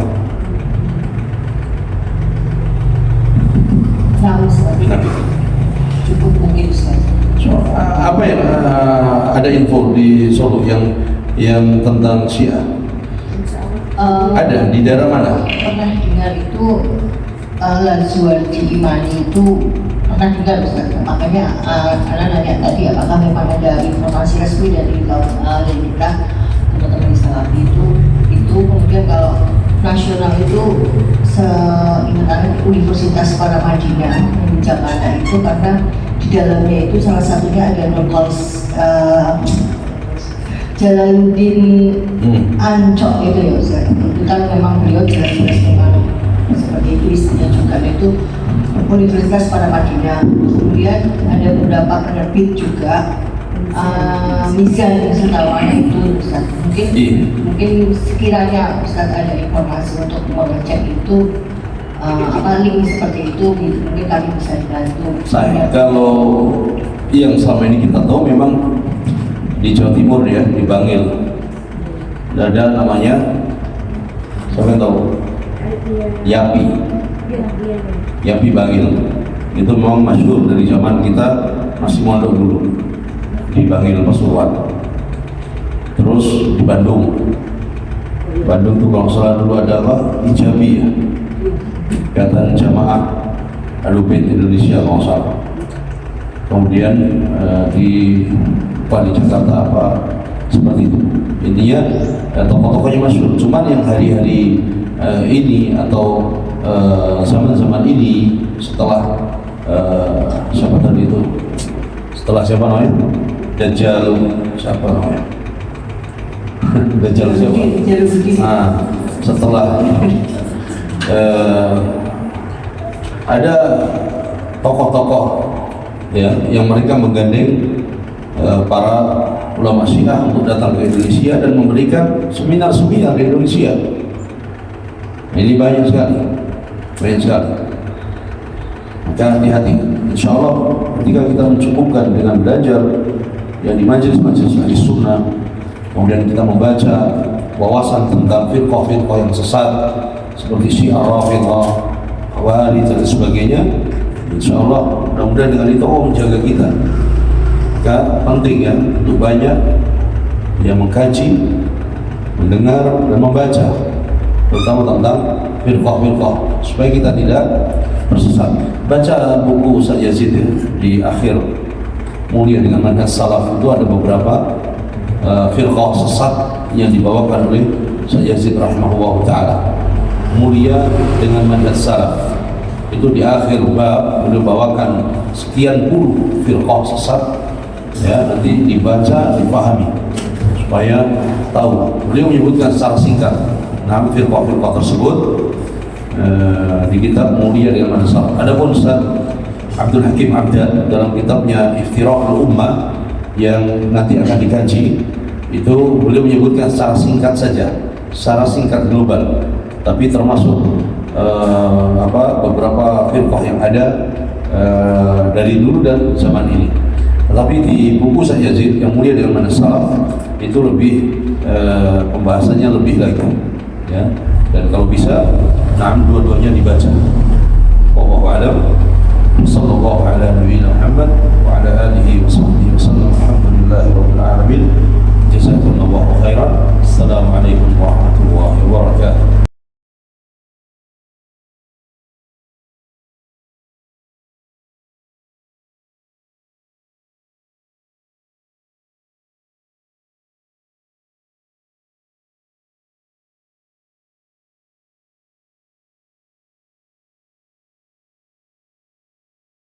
Nah, Ustaz, cukup mungkin Ustaz. Apa yang ada info di Solo yang tentang Syiah? Ada di daerah mana? Pernah dengar itu Lazuardi Imani itu pernah dengar Ustaz. Makanya Anda nanya tadi apakah memang ada informasi resmi dari kita teman-teman di Salafi itu kemudian kalau nasional itu seingat Universitas Paramadina di Jakarta itu, karena di dalamnya itu salah satunya ada Nurholis Jalaluddin Ancok itu ya Ustaz. Itu kan memang beliau jelas-jelas memang seperti itu istrinya juga, itu Universitas Paramadina. Kemudian ada beberapa penerbit juga, Mizan yang setahuannya itu Ustaz. Mungkin sekiranya Ustaz ada informasi untuk mengecek itu link seperti itu, mungkin kami bisa dibantu. Kalau yang selama ini kita tahu memang di Jawa Timur, ya, di Bangil ada namanya, siapa yang tahu? Yapi Bangil. Itu memang masyhur dari zaman kita masih mondok dulu di Bangil Pasuruan. Terus di Bandung tuh kalau salah dulu ada Ijabi, ya, Ikatan Jamaah Alubait Indonesia kalau salah. Kemudian di Jakarta apa seperti itu. Intinya tokoh-tokohnya masyhur. Cuman yang hari-hari ini atau zaman-zaman ini setelah siapa tadi itu? Setelah siapa namanya? Dajjal siapa namanya? Dajjal siapa? Setelah ada tokoh-tokoh, ya, yang mereka menggandeng para ulama Syiah untuk datang ke Indonesia dan memberikan seminar-seminar di Indonesia. Ini banyak sekali. Maka hati-hati. Insya Allah ketika kita mencukupkan dengan belajar yang di majelis-majelis ahli sunnah, kemudian kita membaca wawasan tentang firqah-firqah yang sesat seperti Syiah Rafidhah, Khawarij dan sebagainya, insya Allah mudah-mudahan dengan itu Allah menjaga kita. Maka penting, ya, untuk banyak yang mengkaji, mendengar dan membaca, terutama tentang firqah-firqah, supaya kita tidak tersesat. Baca buku Ustaz Yazid, ya, di mulia dengan manhaj salaf itu ada beberapa firqah sesat yang dibawakan oleh Syekh Yazid rahimahullah taala. Mulia dengan manhaj salaf itu di akhir bab beliau bawakan sekian puluh firqah sesat, ya, nanti dibaca dipahami supaya tahu. Beliau menyebutkan secara singkat firqah-firqah tersebut di kitab Mulia dengan Manhaj Salaf. Adapun Ustaz Abdul Hakim Abdan dalam kitabnya Iftiraqul Ummah yang nanti akan dikaji, itu beliau menyebutkan secara singkat saja, secara singkat global, tapi termasuk beberapa firqah yang ada dari dulu dan zaman ini. Tetapi di buku Syekh Yazid yang Mulia dengan Manhaj Salaf itu lebih pembahasannya lebih lagi, ya. Dan kalau bisa, dua-duanya dibaca. Wallahu a'lam. Sallallahu ala nabiyina Muhammad wa ala alihi wa sahbihi wa sallam. Alhamdulillahirabbil alamin. Jazakumullahu khairan. Assalamualaikum warahmatullahi wabarakatuh.